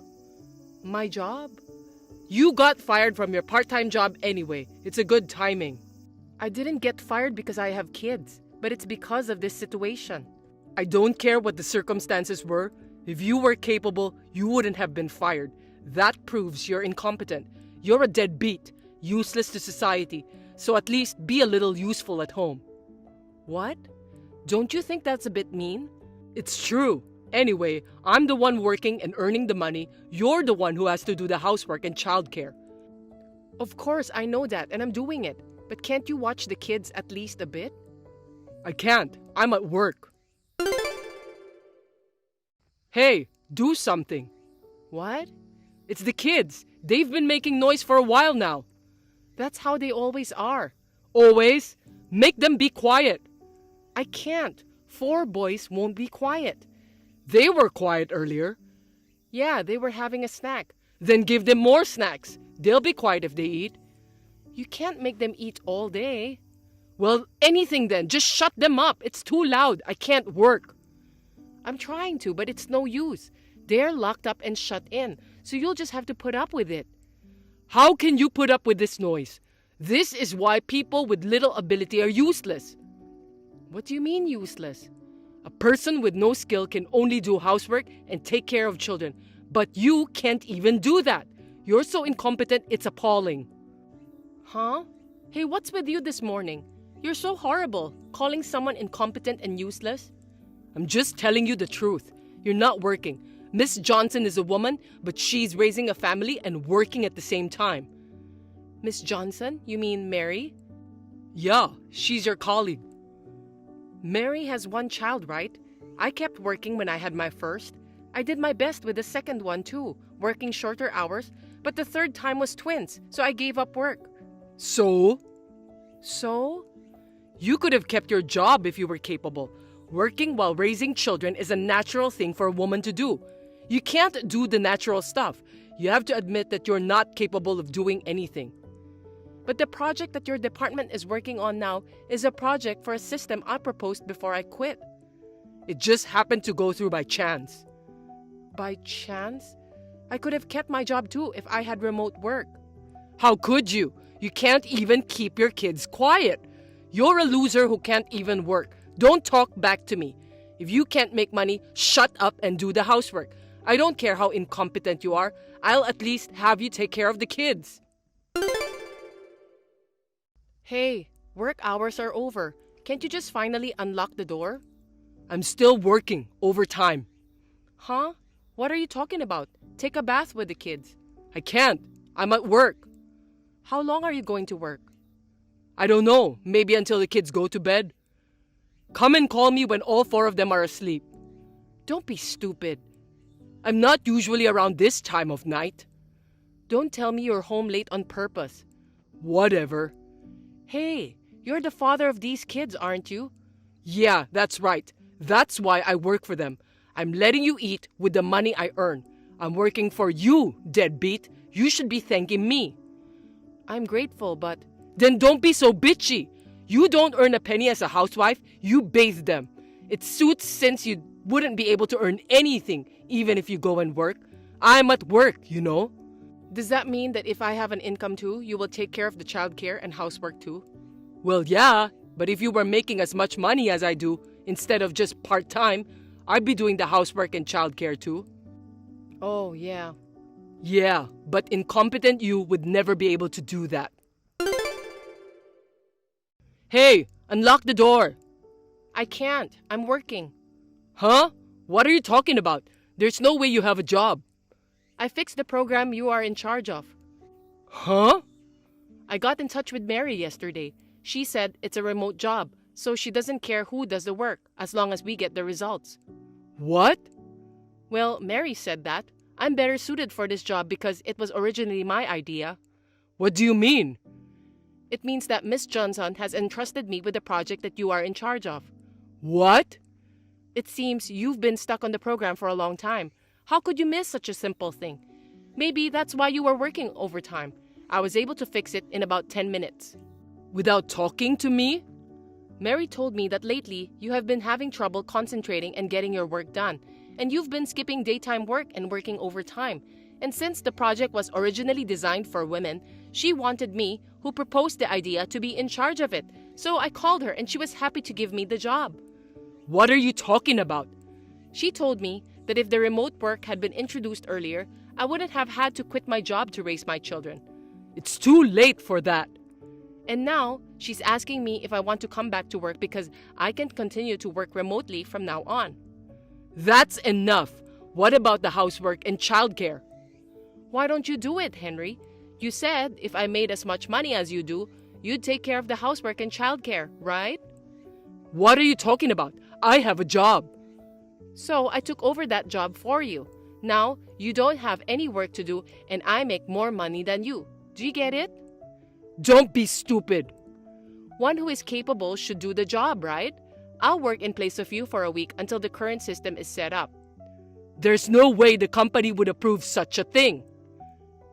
My job? You got fired from your part-time job anyway. It's a good timing. I didn't get fired because I have kids, but it's because of this situation. I don't care what the circumstances were. If you were capable, you wouldn't have been fired. That proves you're incompetent. You're a deadbeat, useless to society, so at least be a little useful at home. What? Don't you think that's a bit mean? It's true. Anyway, I'm the one working and earning the money. You're the one who has to do the housework and childcare. Of course, I know that, and I'm doing it. But can't you watch the kids at least a bit? I can't. I'm at work. Hey, do something. What? It's the kids. They've been making noise for a while now. That's how they always are. Always? Make them be quiet. I can't. 4 boys won't be quiet. They were quiet earlier. Yeah, they were having a snack. Then give them more snacks. They'll be quiet if they eat. You can't make them eat all day. Well, anything then. Just shut them up. It's too loud. I can't work. I'm trying to, but it's no use. They're locked up and shut in, so you'll just have to put up with it. How can you put up with this noise? This is why people with little ability are useless. What do you mean useless? A person with no skill can only do housework and take care of children, but you can't even do that. You're so incompetent, it's appalling. Huh? Hey, what's with you this morning? You're so horrible, calling someone incompetent and useless. I'm just telling you the truth. You're not working. Miss Johnson is a woman, but she's raising a family and working at the same time. Miss Johnson? You mean Mary? Yeah, she's your colleague. Mary has one child, right? I kept working when I had my first. I did my best with the second one too, working shorter hours, but the third time was twins, so I gave up work. So? You could have kept your job if you were capable. Working while raising children is a natural thing for a woman to do. You can't do the natural stuff. You have to admit that you're not capable of doing anything. But the project that your department is working on now is a project for a system I proposed before I quit. It just happened to go through by chance. By chance? I could have kept my job too if I had remote work. How could you? You can't even keep your kids quiet. You're a loser who can't even work. Don't talk back to me. If you can't make money, shut up and do the housework. I don't care how incompetent you are. I'll at least have you take care of the kids. Hey, work hours are over. Can't you just finally unlock the door? I'm still working overtime. Huh? What are you talking about? Take a bath with the kids. I can't. I'm at work. How long are you going to work? I don't know. Maybe until the kids go to bed. Come and call me when all 4 of them are asleep. Don't be stupid. I'm not usually around this time of night. Don't tell me you're home late on purpose. Whatever. Hey, you're the father of these kids, aren't you? Yeah, that's right. That's why I work for them. I'm letting you eat with the money I earn. I'm working for you, deadbeat. You should be thanking me. I'm grateful, but... Then don't be so bitchy. You don't earn a penny as a housewife. You bathe them. It suits since you wouldn't be able to earn anything, even if you go and work. I'm at work, you know. Does that mean that if I have an income too, you will take care of the childcare and housework too? Well, yeah, but if you were making as much money as I do, instead of just part-time, I'd be doing the housework and childcare too. Oh, yeah. Yeah, but incompetent you would never be able to do that. Hey, unlock the door. I can't. I'm working. Huh? What are you talking about? There's no way you have a job. I fixed the program you are in charge of. Huh? I got in touch with Mary yesterday. She said it's a remote job, so she doesn't care who does the work as long as we get the results. What? Well, Mary said that. I'm better suited for this job because it was originally my idea. What do you mean? It means that Miss Johnson has entrusted me with the project that you are in charge of. What? It seems you've been stuck on the program for a long time. How could you miss such a simple thing? Maybe that's why you were working overtime. I was able to fix it in about 10 minutes. Without talking to me? Mary told me that lately you have been having trouble concentrating and getting your work done, and you've been skipping daytime work and working overtime. And since the project was originally designed for women, she wanted me, who proposed the idea, to be in charge of it. So I called her and she was happy to give me the job. What are you talking about? She told me that if the remote work had been introduced earlier, I wouldn't have had to quit my job to raise my children. It's too late for that. And now, she's asking me if I want to come back to work because I can continue to work remotely from now on. That's enough. What about the housework and childcare? Why don't you do it, Henry? You said if I made as much money as you do, you'd take care of the housework and childcare, right? What are you talking about? I have a job. So I took over that job for you. Now, you don't have any work to do and I make more money than you. Do you get it? Don't be stupid. One who is capable should do the job, right? I'll work in place of you for a week until the current system is set up. There's no way the company would approve such a thing.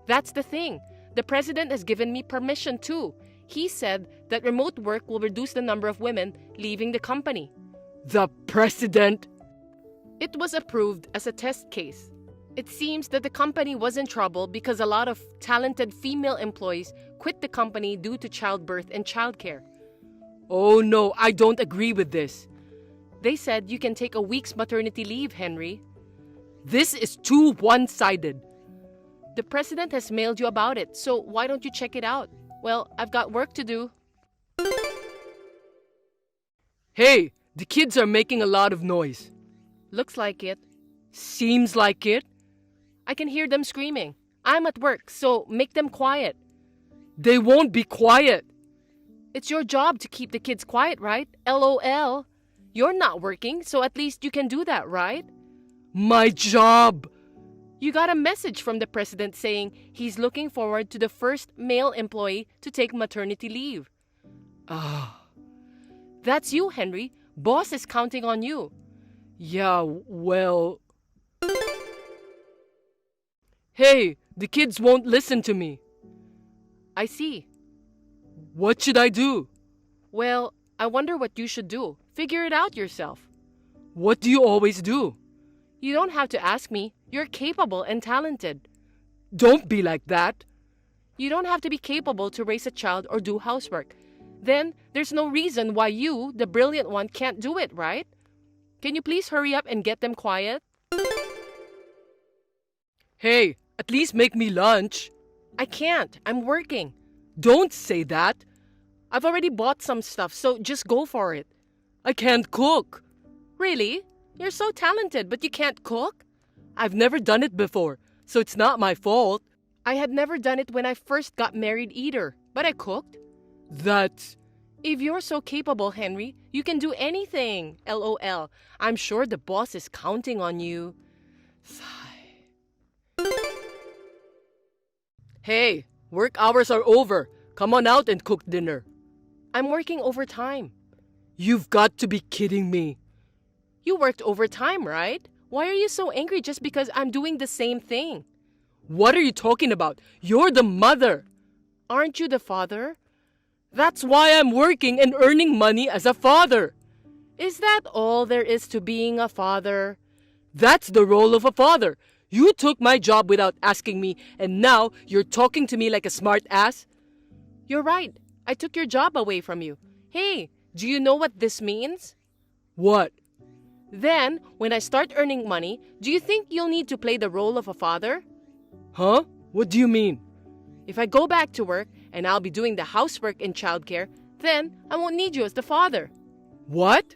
That's the thing. The president has given me permission too. He said that remote work will reduce the number of women leaving the company. The president? It was approved as a test case. It seems that the company was in trouble because a lot of talented female employees quit the company due to childbirth and childcare. Oh no, I don't agree with this. They said you can take a week's maternity leave, Henry. This is too one-sided. The president has mailed you about it, so why don't you check it out? Well, I've got work to do. Hey, the kids are making a lot of noise. Looks like it. Seems like it. I can hear them screaming. I'm at work, so make them quiet. They won't be quiet. It's your job to keep the kids quiet, right? LOL. You're not working, so at least you can do that, right? My job! You got a message from the president saying he's looking forward to the first male employee to take maternity leave. That's you, Henry. Boss is counting on you. Yeah, well... Hey, the kids won't listen to me. I see. What should I do? Well, I wonder what you should do. Figure it out yourself. What do you always do? You don't have to ask me. You're capable and talented. Don't be like that. You don't have to be capable to raise a child or do housework. Then there's no reason why you, the brilliant one, can't do it, right? Can you please hurry up and get them quiet? Hey, at least make me lunch. I can't. I'm working. Don't say that. I've already bought some stuff, so just go for it. I can't cook. Really? You're so talented, but you can't cook? I've never done it before, so it's not my fault. I had never done it when I first got married either, but I cooked. That's... If you're so capable, Henry, you can do anything. LOL. I'm sure the boss is counting on you. Sigh. Hey, work hours are over. Come on out and cook dinner. I'm working overtime. You've got to be kidding me. You worked overtime, right? Why are you so angry just because I'm doing the same thing? What are you talking about? You're the mother. Aren't you the father? That's why I'm working and earning money as a father. Is that all there is to being a father? That's the role of a father. You took my job without asking me, and now you're talking to me like a smart ass? You're right. I took your job away from you. Hey, do you know what this means? What? Then, when I start earning money, do you think you'll need to play the role of a father? Huh? What do you mean? If I go back to work and I'll be doing the housework and childcare, then I won't need you as the father. What?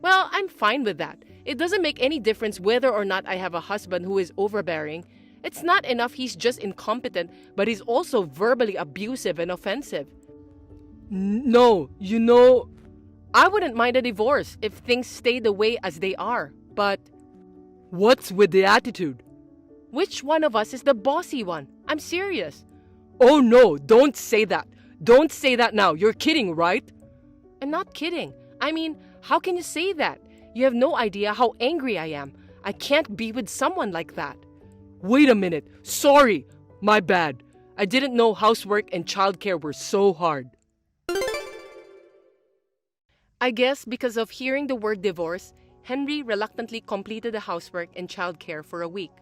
Well, I'm fine with that. It doesn't make any difference whether or not I have a husband who is overbearing. It's not enough he's just incompetent, but he's also verbally abusive and offensive. No, I wouldn't mind a divorce if things stay the way as they are, but... What's with the attitude? Which one of us is the bossy one? I'm serious. Oh no, don't say that. Don't say that now. You're kidding, right? I'm not kidding. I mean, how can you say that? You have no idea how angry I am. I can't be with someone like that. Wait a minute. Sorry. My bad. I didn't know housework and childcare were so hard. I guess because of hearing the word divorce, Henry reluctantly completed the housework and childcare for a week.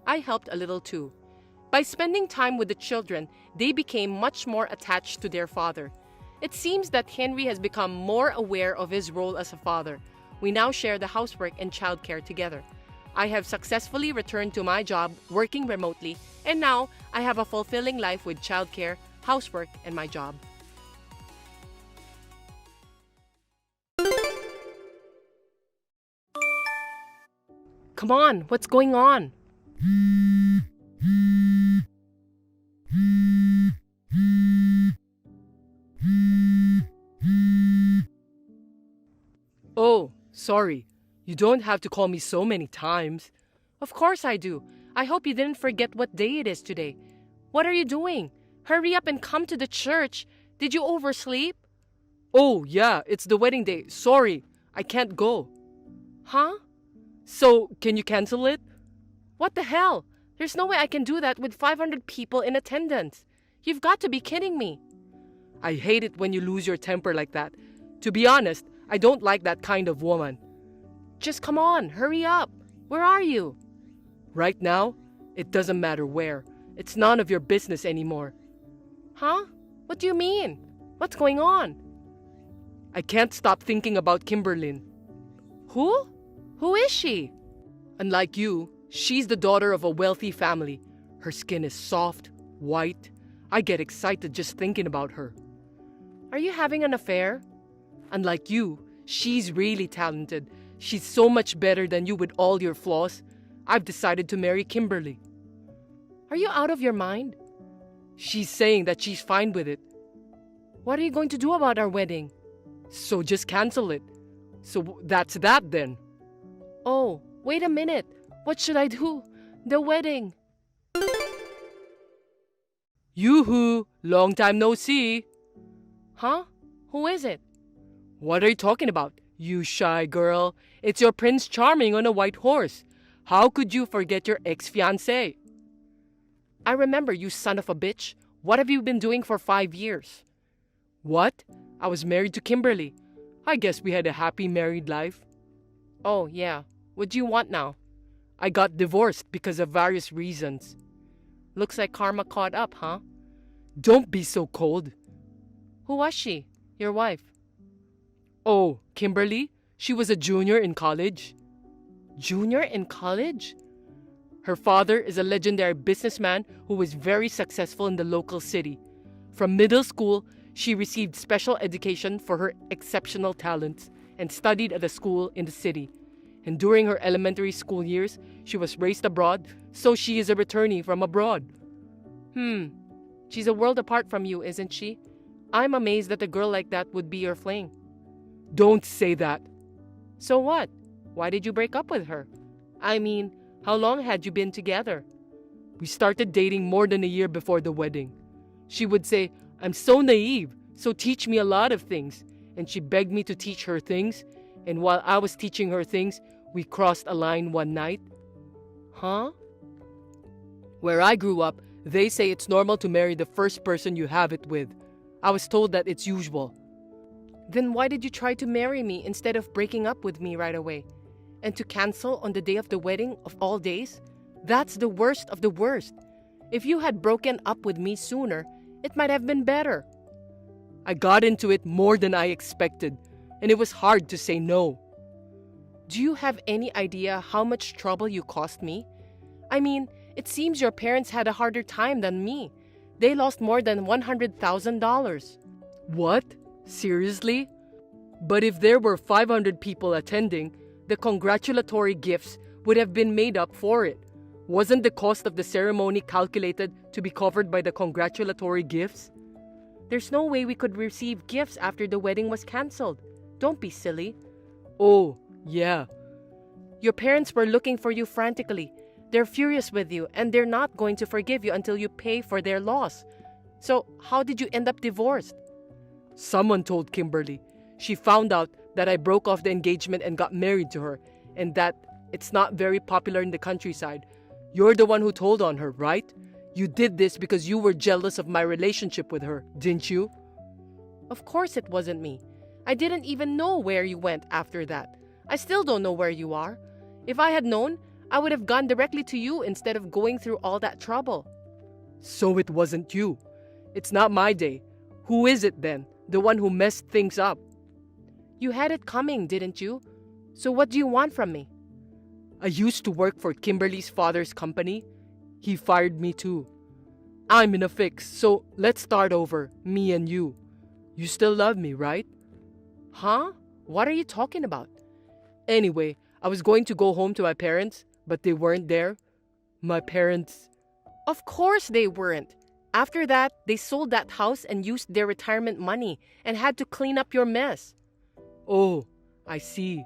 I helped a little too. By spending time with the children, they became much more attached to their father. It seems that Henry has become more aware of his role as a father. We now share the housework and childcare together. I have successfully returned to my job working remotely, and now I have a fulfilling life with childcare, housework, and my job. Come on, what's going on? Oh, sorry. You don't have to call me so many times. Of course I do. I hope you didn't forget what day it is today. What are you doing? Hurry up and come to the church. Did you oversleep? Oh, yeah, it's the wedding day. Sorry, I can't go. Huh? So, can you cancel it? What the hell? There's no way I can do that with 500 people in attendance. You've got to be kidding me. I hate it when you lose your temper like that. To be honest, I don't like that kind of woman. Just come on, hurry up. Where are you? Right now, it doesn't matter where. It's none of your business anymore. Huh? What do you mean? What's going on? I can't stop thinking about Kimberlyn. Who? Who is she? Unlike you, she's the daughter of a wealthy family. Her skin is soft, white. I get excited just thinking about her. Are you having an affair? Unlike you, she's really talented. She's so much better than you with all your flaws. I've decided to marry Kimberly. Are you out of your mind? She's saying that she's fine with it. What are you going to do about our wedding? So just cancel it. So that's that then. Oh, wait a minute. What should I do? The wedding. Yoo-hoo! Long time no see. Huh? Who is it? What are you talking about, you shy girl? It's your Prince Charming on a white horse. How could you forget your ex-fiancé? I remember, you son of a bitch. What have you been doing for 5 years? What? I was married to Kimberly. I guess we had a happy married life. Oh, yeah. What do you want now? I got divorced because of various reasons. Looks like karma caught up, huh? Don't be so cold. Who was she? Your wife? Oh, Kimberly? She was a junior in college. Junior in college? Her father is a legendary businessman who was very successful in the local city. From middle school, she received special education for her exceptional talents and studied at a school in the city. And during her elementary school years, she was raised abroad, so she is a returnee from abroad. She's a world apart from you, isn't she? I'm amazed that a girl like that would be your fling. Don't say that. So what? Why did you break up with her? I mean, how long had you been together? We started dating more than a year before the wedding. She would say, I'm so naive, so teach me a lot of things. And she begged me to teach her things. And while I was teaching her things, we crossed a line one night. Huh? Where I grew up, they say it's normal to marry the first person you have it with. I was told that it's usual. Then why did you try to marry me instead of breaking up with me right away? And to cancel on the day of the wedding of all days? That's the worst of the worst. If you had broken up with me sooner, it might have been better. I got into it more than I expected, and it was hard to say no. Do you have any idea how much trouble you cost me? I mean, it seems your parents had a harder time than me. They lost more than $100,000. What? Seriously? But if there were 500 people attending, the congratulatory gifts would have been made up for it. Wasn't the cost of the ceremony calculated to be covered by the congratulatory gifts? There's no way we could receive gifts after the wedding was cancelled. Don't be silly. Oh, yeah. Your parents were looking for you frantically. They're furious with you, and they're not going to forgive you until you pay for their loss. So, how did you end up divorced? Someone told Kimberly. She found out that I broke off the engagement and got married to her, and that it's not very popular in the countryside. You're the one who told on her, right? You did this because you were jealous of my relationship with her, didn't you? Of course it wasn't me. I didn't even know where you went after that. I still don't know where you are. If I had known, I would have gone directly to you instead of going through all that trouble. So it wasn't you. It's not my day. Who is it then? The one who messed things up? You had it coming, didn't you? So what do you want from me? I used to work for Kimberly's father's company. He fired me too. I'm in a fix, so let's start over, me and you. You still love me, right? Huh? What are you talking about? Anyway, I was going to go home to my parents, but they weren't there. My parents... Of course they weren't. After that, they sold that house and used their retirement money and had to clean up your mess. Oh, I see.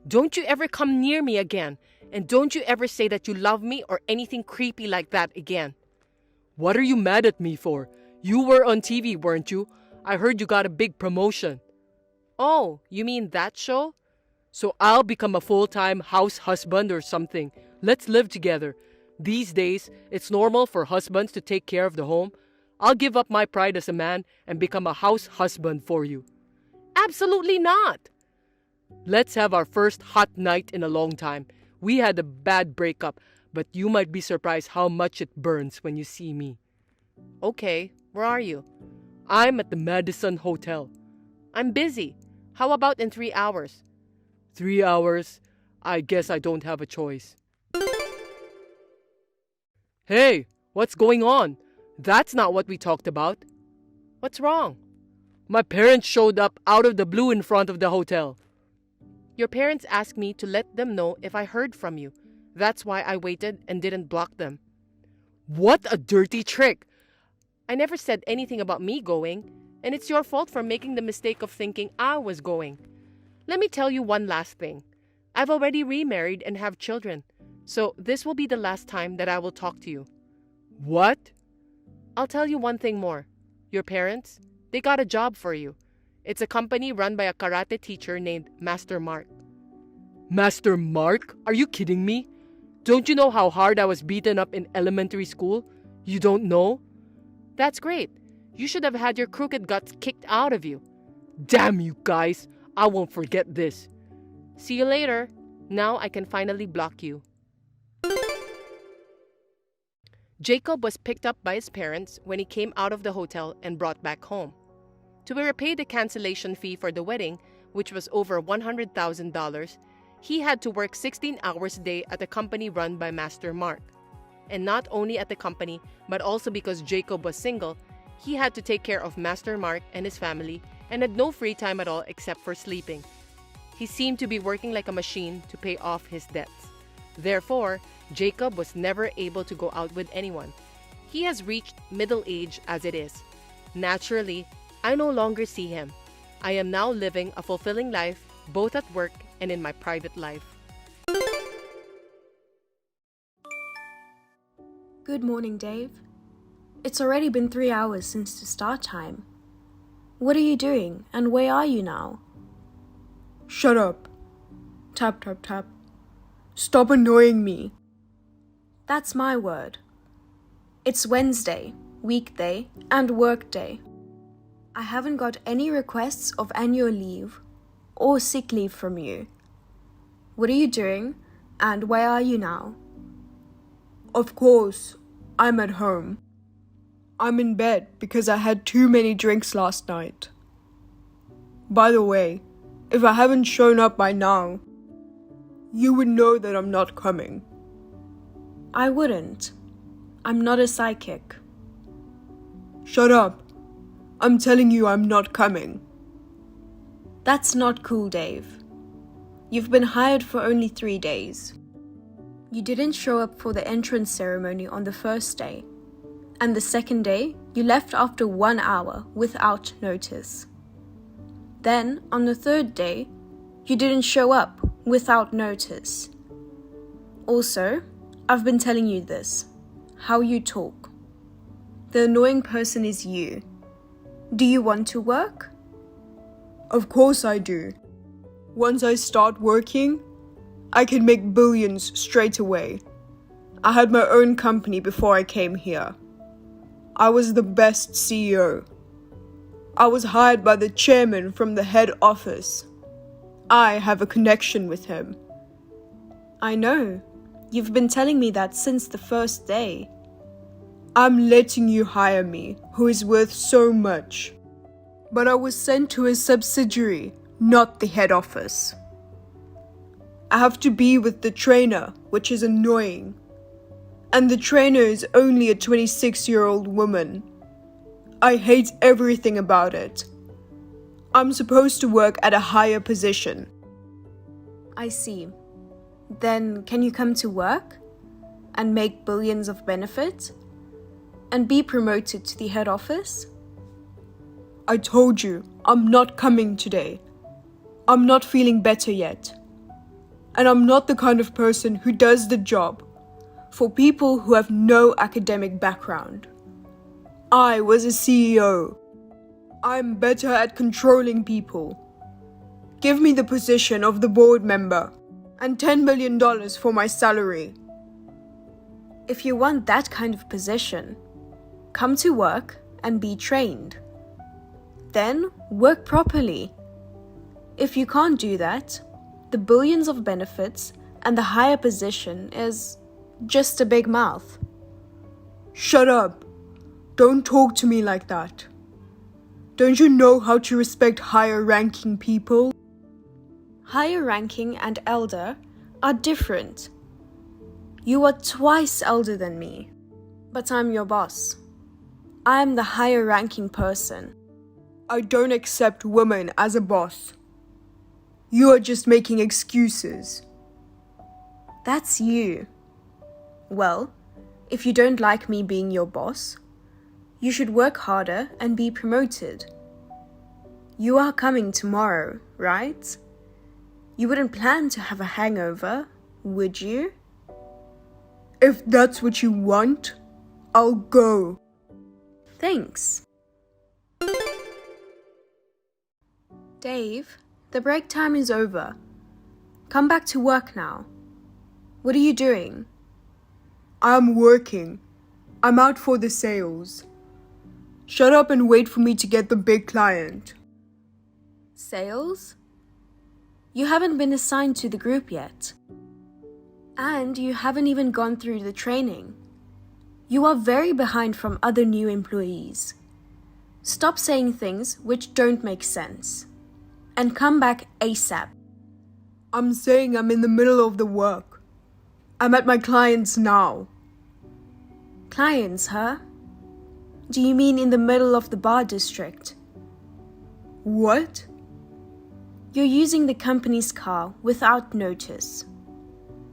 Don't you ever come near me again, and don't you ever say that you love me or anything creepy like that again. What are you mad at me for? You were on TV, weren't you? I heard you got a big promotion. Oh, you mean that show? So I'll become a full-time house husband or something. Let's live together. These days, it's normal for husbands to take care of the home. I'll give up my pride as a man and become a house husband for you. Absolutely not. Let's have our first hot night in a long time. We had a bad breakup, but you might be surprised how much it burns when you see me. Okay, where are you? I'm at the Madison Hotel. I'm busy. How about in 3 hours? 3 hours? I guess I don't have a choice. Hey, what's going on? That's not what we talked about. What's wrong? My parents showed up out of the blue in front of the hotel. Your parents asked me to let them know if I heard from you. That's why I waited and didn't block them. What a dirty trick! I never said anything about me going, and it's your fault for making the mistake of thinking I was going. Let me tell you one last thing. I've already remarried and have children, so this will be the last time that I will talk to you. What? I'll tell you one thing more. Your parents, they got a job for you. It's a company run by a karate teacher named Master Mark. Master Mark? Are you kidding me? Don't you know how hard I was beaten up in elementary school? You don't know? That's great. You should have had your crooked guts kicked out of you. Damn you guys! I won't forget this. See you later. Now I can finally block you. Jacob was picked up by his parents when he came out of the hotel and brought back home. To repay the cancellation fee for the wedding, which was over $100,000, he had to work 16 hours a day at a company run by Master Mark. And not only at the company, but also because Jacob was single, he had to take care of Master Mark and his family and had no free time at all except for sleeping. He seemed to be working like a machine to pay off his debts. Therefore, Jacob was never able to go out with anyone. He has reached middle age as it is. Naturally, I no longer see him. I am now living a fulfilling life, both at work and in my private life. Good morning, Dave. It's already been 3 hours since the start time. What are you doing, and where are you now? Shut up. Tap, tap, tap. Stop annoying me. That's my word. It's Wednesday, weekday, and workday. I haven't got any requests of annual leave or sick leave from you. What are you doing, and where are you now? Of course, I'm at home. I'm in bed because I had too many drinks last night. By the way, if I haven't shown up by now, you would know that I'm not coming. I wouldn't. I'm not a psychic. Shut up. I'm telling you I'm not coming. That's not cool, Dave. You've been hired for only 3 days. You didn't show up for the entrance ceremony on the first day, and the second day you left after 1 hour without notice. Then, on the third day, you didn't show up without notice. Also, I've been telling you this, how you talk. The annoying person is you. Do you want to work? Of course I do. Once I start working, I can make billions straight away. I had my own company before I came here. I was the best CEO. I was hired by the chairman from the head office. I have a connection with him. I know. You've been telling me that since the first day. I'm letting you hire me, who is worth so much. But I was sent to a subsidiary, not the head office. I have to be with the trainer, which is annoying. And the trainer is only a 26-year-old woman. I hate everything about it. I'm supposed to work at a higher position. I see. Then can you come to work and make billions of benefit and be promoted to the head office? I told you, I'm not coming today. I'm not feeling better yet. And I'm not the kind of person who does the job for people who have no academic background. I was a CEO. I'm better at controlling people. Give me the position of the board member and $10 million for my salary. If you want that kind of position, come to work and be trained. Then work properly. If you can't do that, the billions of benefits and the higher position is just a big mouth. Shut up. Don't talk to me like that. Don't you know how to respect higher ranking people? Higher ranking and elder are different. You are twice elder than me, but I'm your boss. I am the higher ranking person. I don't accept women as a boss. You are just making excuses. That's you. Well, if you don't like me being your boss, you should work harder and be promoted. You are coming tomorrow, right? You wouldn't plan to have a hangover, would you? If that's what you want, I'll go. Thanks. Dave, the break time is over. Come back to work now. What are you doing? I'm working. I'm out for the sales. Shut up and wait for me to get the big client. Sales? You haven't been assigned to the group yet. And you haven't even gone through the training. You are very behind from other new employees. Stop saying things which don't make sense. And come back ASAP. I'm saying I'm in the middle of the work. I'm at my clients now. Clients, huh? Do you mean in the middle of the bar district? What? You're using the company's car without notice.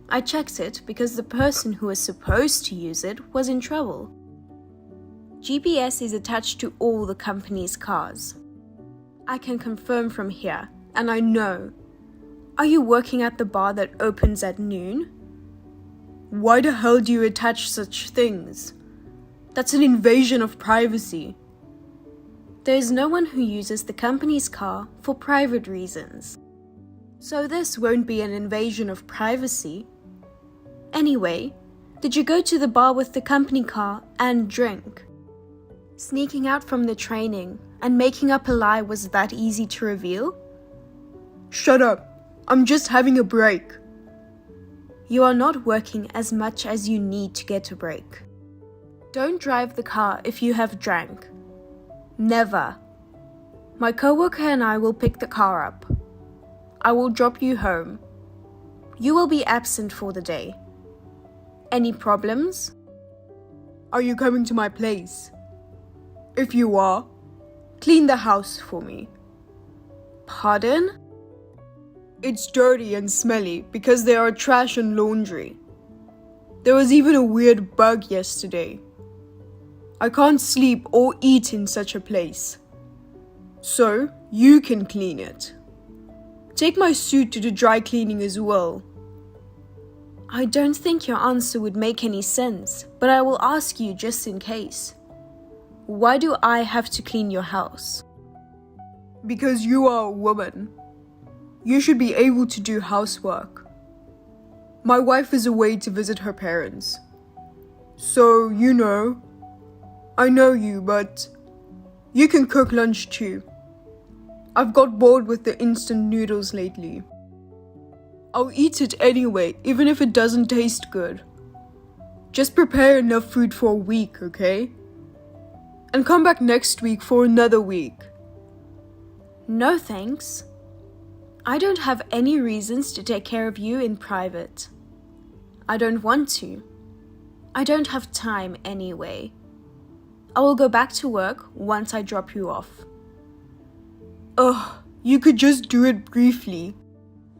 I checked it because the person who was supposed to use it was in trouble. GPS is attached to all the company's cars. I can confirm from here, and I know. Are you working at the bar that opens at noon? Why the hell do you attach such things? That's an invasion of privacy. There is no one who uses the company's car for private reasons. So this won't be an invasion of privacy. Anyway, did you go to the bar with the company car and drink? Sneaking out from the training and making up a lie was that easy to reveal? Shut up. I'm just having a break. You are not working as much as you need to get a break. Don't drive the car if you have drank. Never. My coworker and I will pick the car up. I will drop you home. You will be absent for the day. Any problems? Are you coming to my place? If you are, clean the house for me. Pardon? It's dirty and smelly because there are trash and laundry. There was even a weird bug yesterday. I can't sleep or eat in such a place. So, you can clean it. Take my suit to the dry cleaning as well. I don't think your answer would make any sense, but I will ask you just in case. Why do I have to clean your house? Because you are a woman. You should be able to do housework. My wife is away to visit her parents. So, you know, I know you, but you can cook lunch too. I've got bored with the instant noodles lately. I'll eat it anyway, even if it doesn't taste good. Just prepare enough food for a week, okay? And come back next week for another week. No thanks. I don't have any reasons to take care of you in private. I don't want to. I don't have time anyway. I will go back to work once I drop you off. Ugh, you could just do it briefly.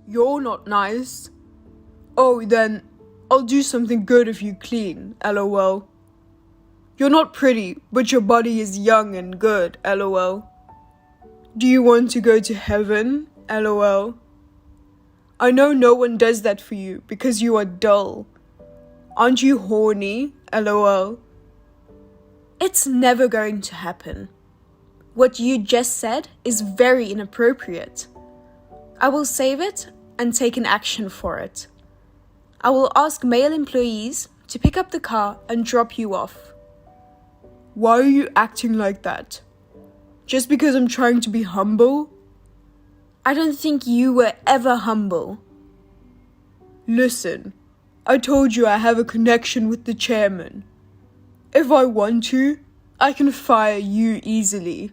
You're not nice. Oh, then I'll do something good if you clean, lol. You're not pretty, but your body is young and good, lol. Do you want to go to heaven, lol? I know no one does that for you because you are dull. Aren't you horny, lol? It's never going to happen. What you just said is very inappropriate. I will save it and take an action for it. I will ask male employees to pick up the car and drop you off. Why are you acting like that? Just because I'm trying to be humble? I don't think you were ever humble. Listen, I told you I have a connection with the chairman. If I want to, I can fire you easily.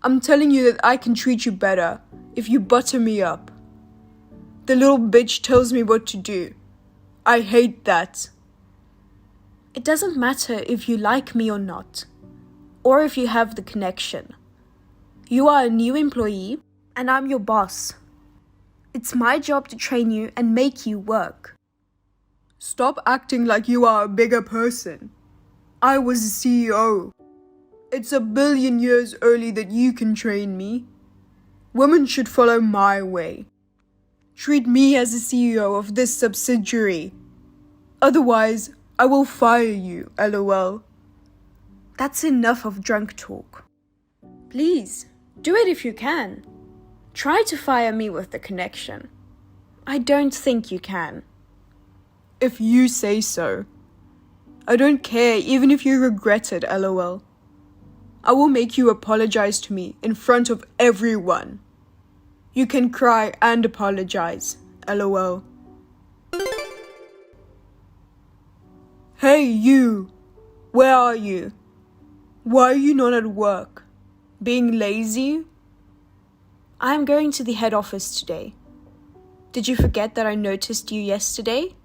I'm telling you that I can treat you better if you butter me up. The little bitch tells me what to do. I hate that. It doesn't matter if you like me or not, or if you have the connection. You are a new employee, and I'm your boss. It's my job to train you and make you work. Stop acting like you are a bigger person. I was a CEO. It's a billion years early that you can train me. Women should follow my way. Treat me as the CEO of this subsidiary. Otherwise, I will fire you, LOL. That's enough of drunk talk. Please, do it if you can. Try to fire me with the connection. I don't think you can. If you say so. I don't care even if you regret it, LOL. I will make you apologize to me in front of everyone. You can cry and apologize, LOL. Hey, you! Where are you? Why are you not at work? Being lazy? I am going to the head office today. Did you forget that I noticed you yesterday?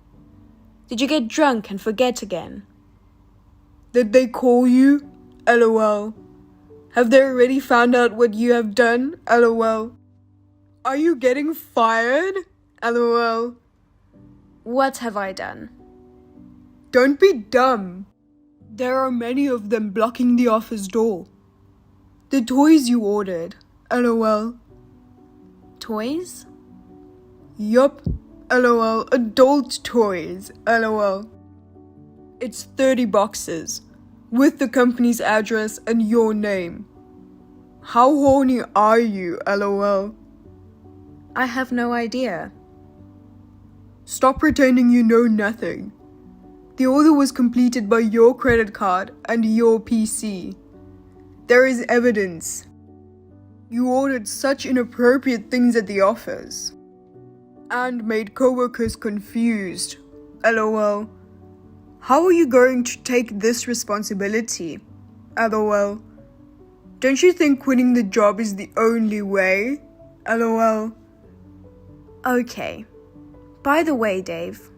Did you get drunk and forget again? Did they call you? LOL. Have they already found out what you have done? LOL. Are you getting fired? LOL. What have I done? Don't be dumb. There are many of them blocking the office door. The toys you ordered. LOL. Toys? Yup. LOL. Adult toys. LOL. It's 30 boxes. With the company's address and your name. How horny are you? LOL. I have no idea. Stop pretending you know nothing. The order was completed by your credit card and your PC. There is evidence. You ordered such inappropriate things at the office. And made coworkers confused. LOL. How are you going to take this responsibility? LOL. Don't you think quitting the job is the only way? LOL. Okay. By the way, Dave,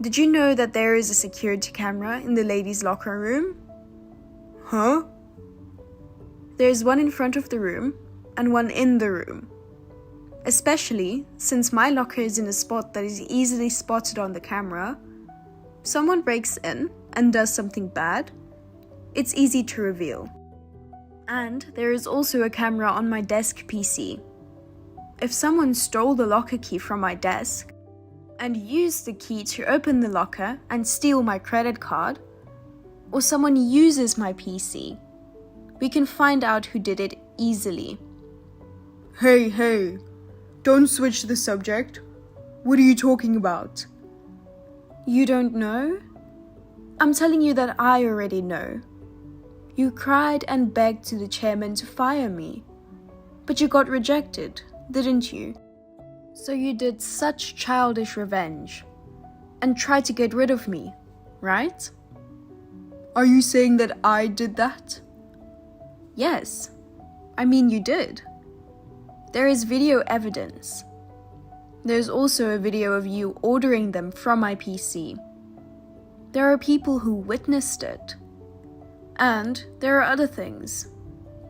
did you know that there is a security camera in the ladies' locker room? Huh? There's one in front of the room and one in the room. Especially since my locker is in a spot that is easily spotted on the camera. If someone breaks in and does something bad, it's easy to reveal. And there is also a camera on my desk PC. If someone stole the locker key from my desk and used the key to open the locker and steal my credit card, or someone uses my PC, we can find out who did it easily. Hey, don't switch the subject. What are you talking about? You don't know? I'm telling you that I already know. You cried and begged to the chairman to fire me, but you got rejected, didn't you? So you did such childish revenge and tried to get rid of me, right? Are you saying that I did that? Yes, I mean you did. There is video evidence. There's also a video of you ordering them from my PC. There are people who witnessed it. And there are other things,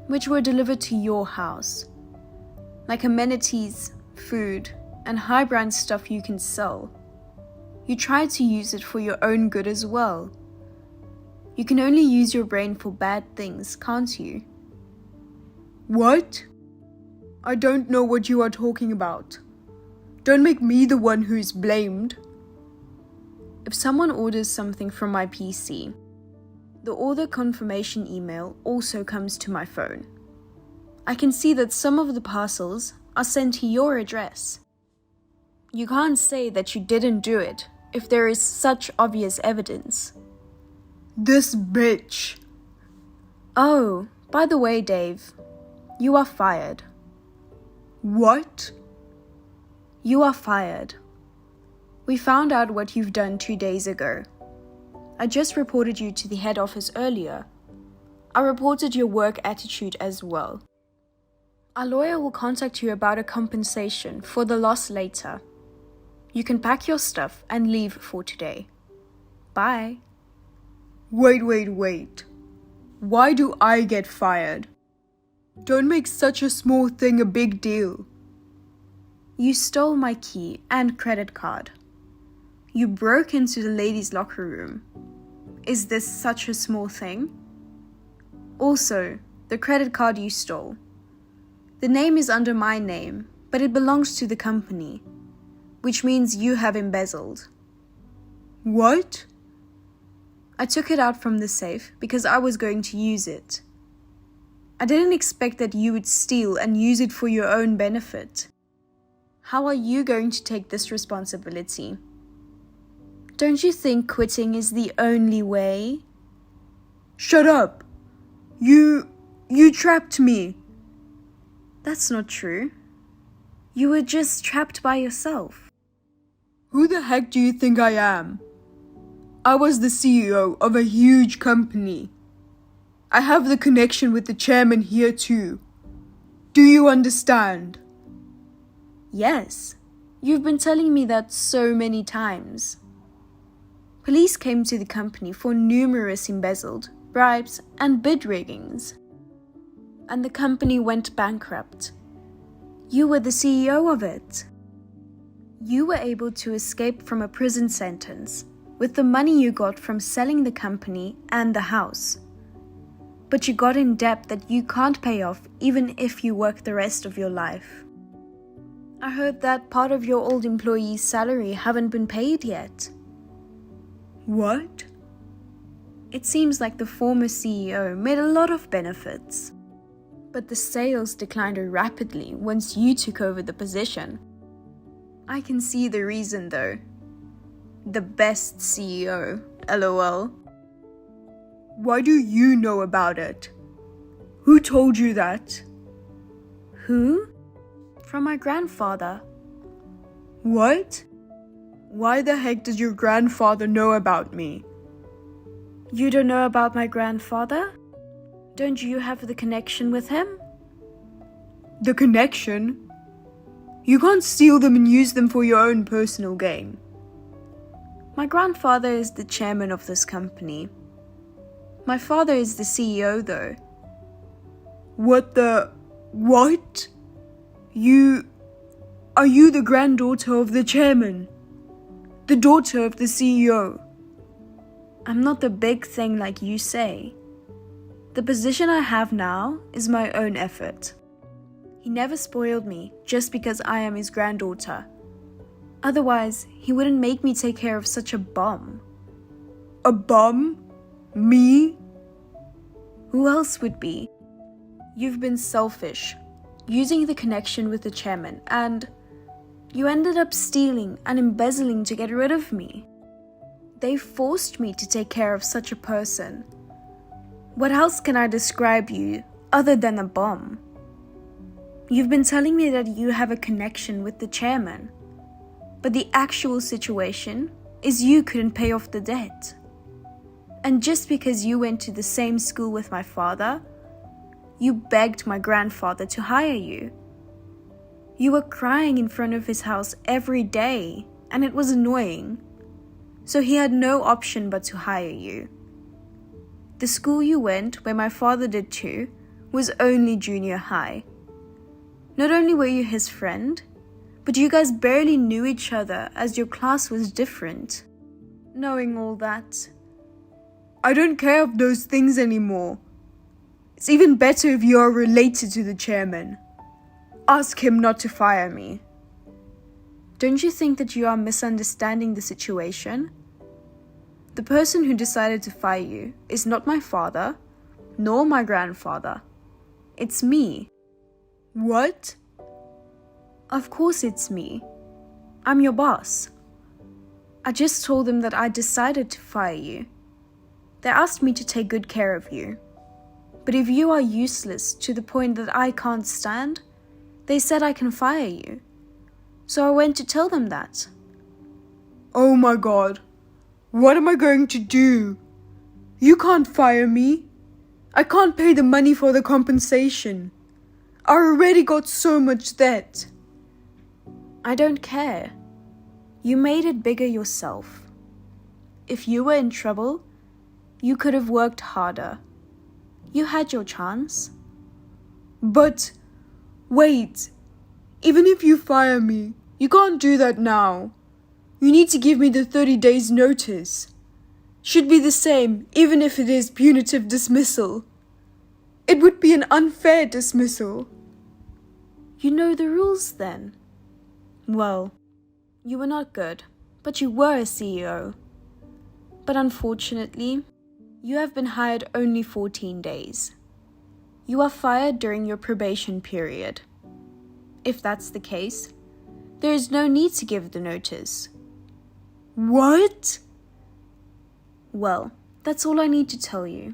which were delivered to your house, like amenities, food, and high-brand stuff you can sell. You tried to use it for your own good as well. You can only use your brain for bad things, can't you? What? I don't know what you are talking about. Don't make me the one who is blamed. If someone orders something from my PC, the order confirmation email also comes to my phone. I can see that some of the parcels are sent to your address. You can't say that you didn't do it if there is such obvious evidence. This bitch. Oh, by the way, Dave, you are fired. What? You are fired. We found out what you've done 2 days ago. I just reported you to the head office earlier. I reported your work attitude as well. Our lawyer will contact you about a compensation for the loss later. You can pack your stuff and leave for today. Bye. Wait. Why do I get fired? Don't make such a small thing a big deal. You stole my key and credit card. You broke into the ladies' locker room. Is this such a small thing? Also, the credit card you stole. The name is under my name, but it belongs to the company, which means you have embezzled. What? I took it out from the safe because I was going to use it. I didn't expect that you would steal and use it for your own benefit. How are you going to take this responsibility? Don't you think quitting is the only way? Shut up! You trapped me. That's not true. You were just trapped by yourself. Who the heck do you think I am? I was the CEO of a huge company. I have the connection with the chairman here too. Do you understand? Yes, you've been telling me that so many times. Police came to the company for numerous embezzled, bribes, and bid riggings. And the company went bankrupt. You were the CEO of it. You were able to escape from a prison sentence with the money you got from selling the company and the house. But you got in debt that you can't pay off even if you work the rest of your life. I heard that part of your old employee's salary haven't been paid yet. What? It seems like the former CEO made a lot of benefits. But the sales declined rapidly once you took over the position. I can see the reason though. The best CEO, LOL. Why do you know about it? Who told you that? Who? From my grandfather. What? Why the heck does your grandfather know about me? You don't know about my grandfather? Don't you have the connection with him? The connection? You can't steal them and use them for your own personal gain. My grandfather is the chairman of this company. My father is the CEO though. What? Are you the granddaughter of the chairman? The daughter of the CEO? I'm not the big thing like you say. The position I have now is my own effort. He never spoiled me just because I am his granddaughter. Otherwise, he wouldn't make me take care of such a bum. A bum? Me? Who else would be? You've been selfish, using the connection with the chairman, and you ended up stealing and embezzling to get rid of me. They forced me to take care of such a person. What else can I describe you other than a bum? You've been telling me that you have a connection with the chairman, but the actual situation is you couldn't pay off the debt. And just because you went to the same school with my father, you begged my grandfather to hire you. You were crying in front of his house every day, and it was annoying. So he had no option but to hire you. The school you went, where my father did too, was only junior high. Not only were you his friend, but you guys barely knew each other as your class was different. Knowing all that, I don't care of those things anymore. It's even better if you are related to the chairman. Ask him not to fire me. Don't you think that you are misunderstanding the situation? The person who decided to fire you is not my father, nor my grandfather. It's me. What? Of course it's me. I'm your boss. I just told them that I decided to fire you. They asked me to take good care of you. But if you are useless to the point that I can't stand, they said I can fire you. So I went to tell them that. Oh my god. What am I going to do? You can't fire me. I can't pay the money for the compensation. I already got so much debt. I don't care. You made it bigger yourself. If you were in trouble, you could have worked harder. You had your chance. But, wait. Even if you fire me, you can't do that now. You need to give me the 30 days notice. Should be the same, even if it is punitive dismissal. It would be an unfair dismissal. You know the rules then? Well, you were not good, but you were a CEO. But unfortunately, you have been hired only 14 days. You are fired during your probation period. If that's the case, there is no need to give the notice. What? Well, that's all I need to tell you.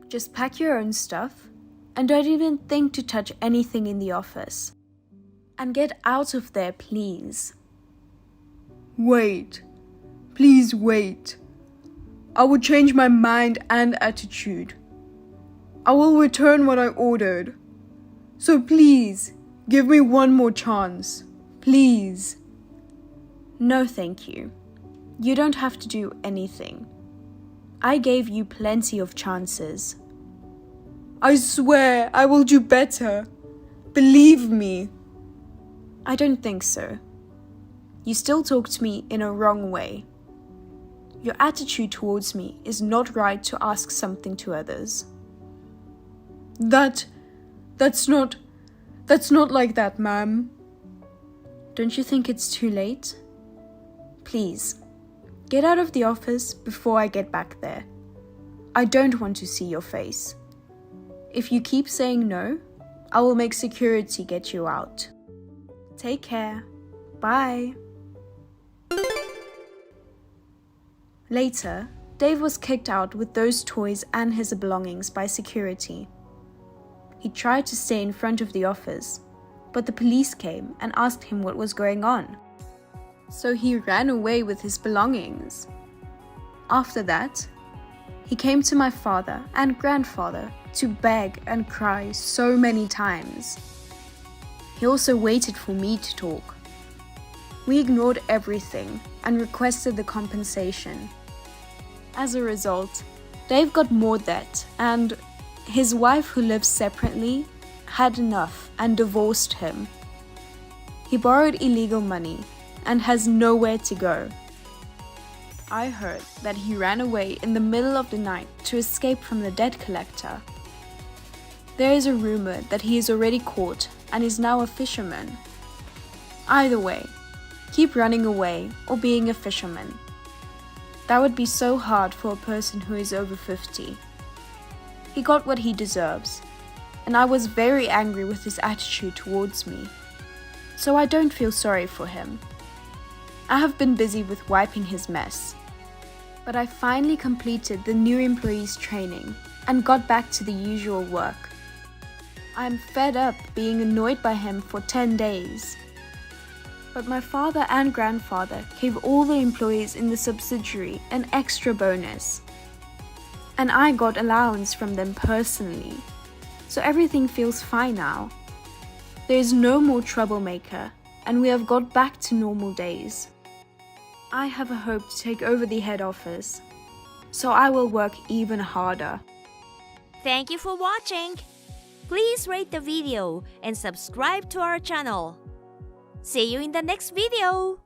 Just pack your own stuff and don't even think to touch anything in the office. And get out of there, please. Wait. Please wait. I will change my mind and attitude. I will return what I ordered. So please, give me one more chance. Please. No, thank you. You don't have to do anything. I gave you plenty of chances. I swear I will do better. Believe me. I don't think so. You still talk to me in a wrong way. Your attitude towards me is not right to ask something to others. That's not like that, ma'am. Don't you think it's too late? Please, get out of the office before I get back there. I don't want to see your face. If you keep saying no, I will make security get you out. Take care. Bye. Later, Dave was kicked out with those toys and his belongings by security. He tried to stay in front of the office, but the police came and asked him what was going on. So he ran away with his belongings. After that, he came to my father and grandfather to beg and cry so many times. He also waited for me to talk. We ignored everything and requested the compensation. As a result, Dave got more debt and his wife, who lives separately, had enough and divorced him. He borrowed illegal money and has nowhere to go. I heard that he ran away in the middle of the night to escape from the debt collector. There is a rumor that he is already caught and is now a fisherman. Either way, keep running away or being a fisherman. That would be so hard for a person who is over 50. He got what he deserves, and I was very angry with his attitude towards me. So I don't feel sorry for him. I have been busy with wiping his mess. But I finally completed the new employees training and got back to the usual work. I am fed up being annoyed by him for 10 days. But my father and grandfather gave all the employees in the subsidiary an extra bonus. And I got allowance from them personally. So everything feels fine now. There is no more troublemaker, and we have got back to normal days. I have a hope to take over the head office, so I will work even harder. Thank you for watching. Please rate the video and subscribe to our channel. See you in the next video.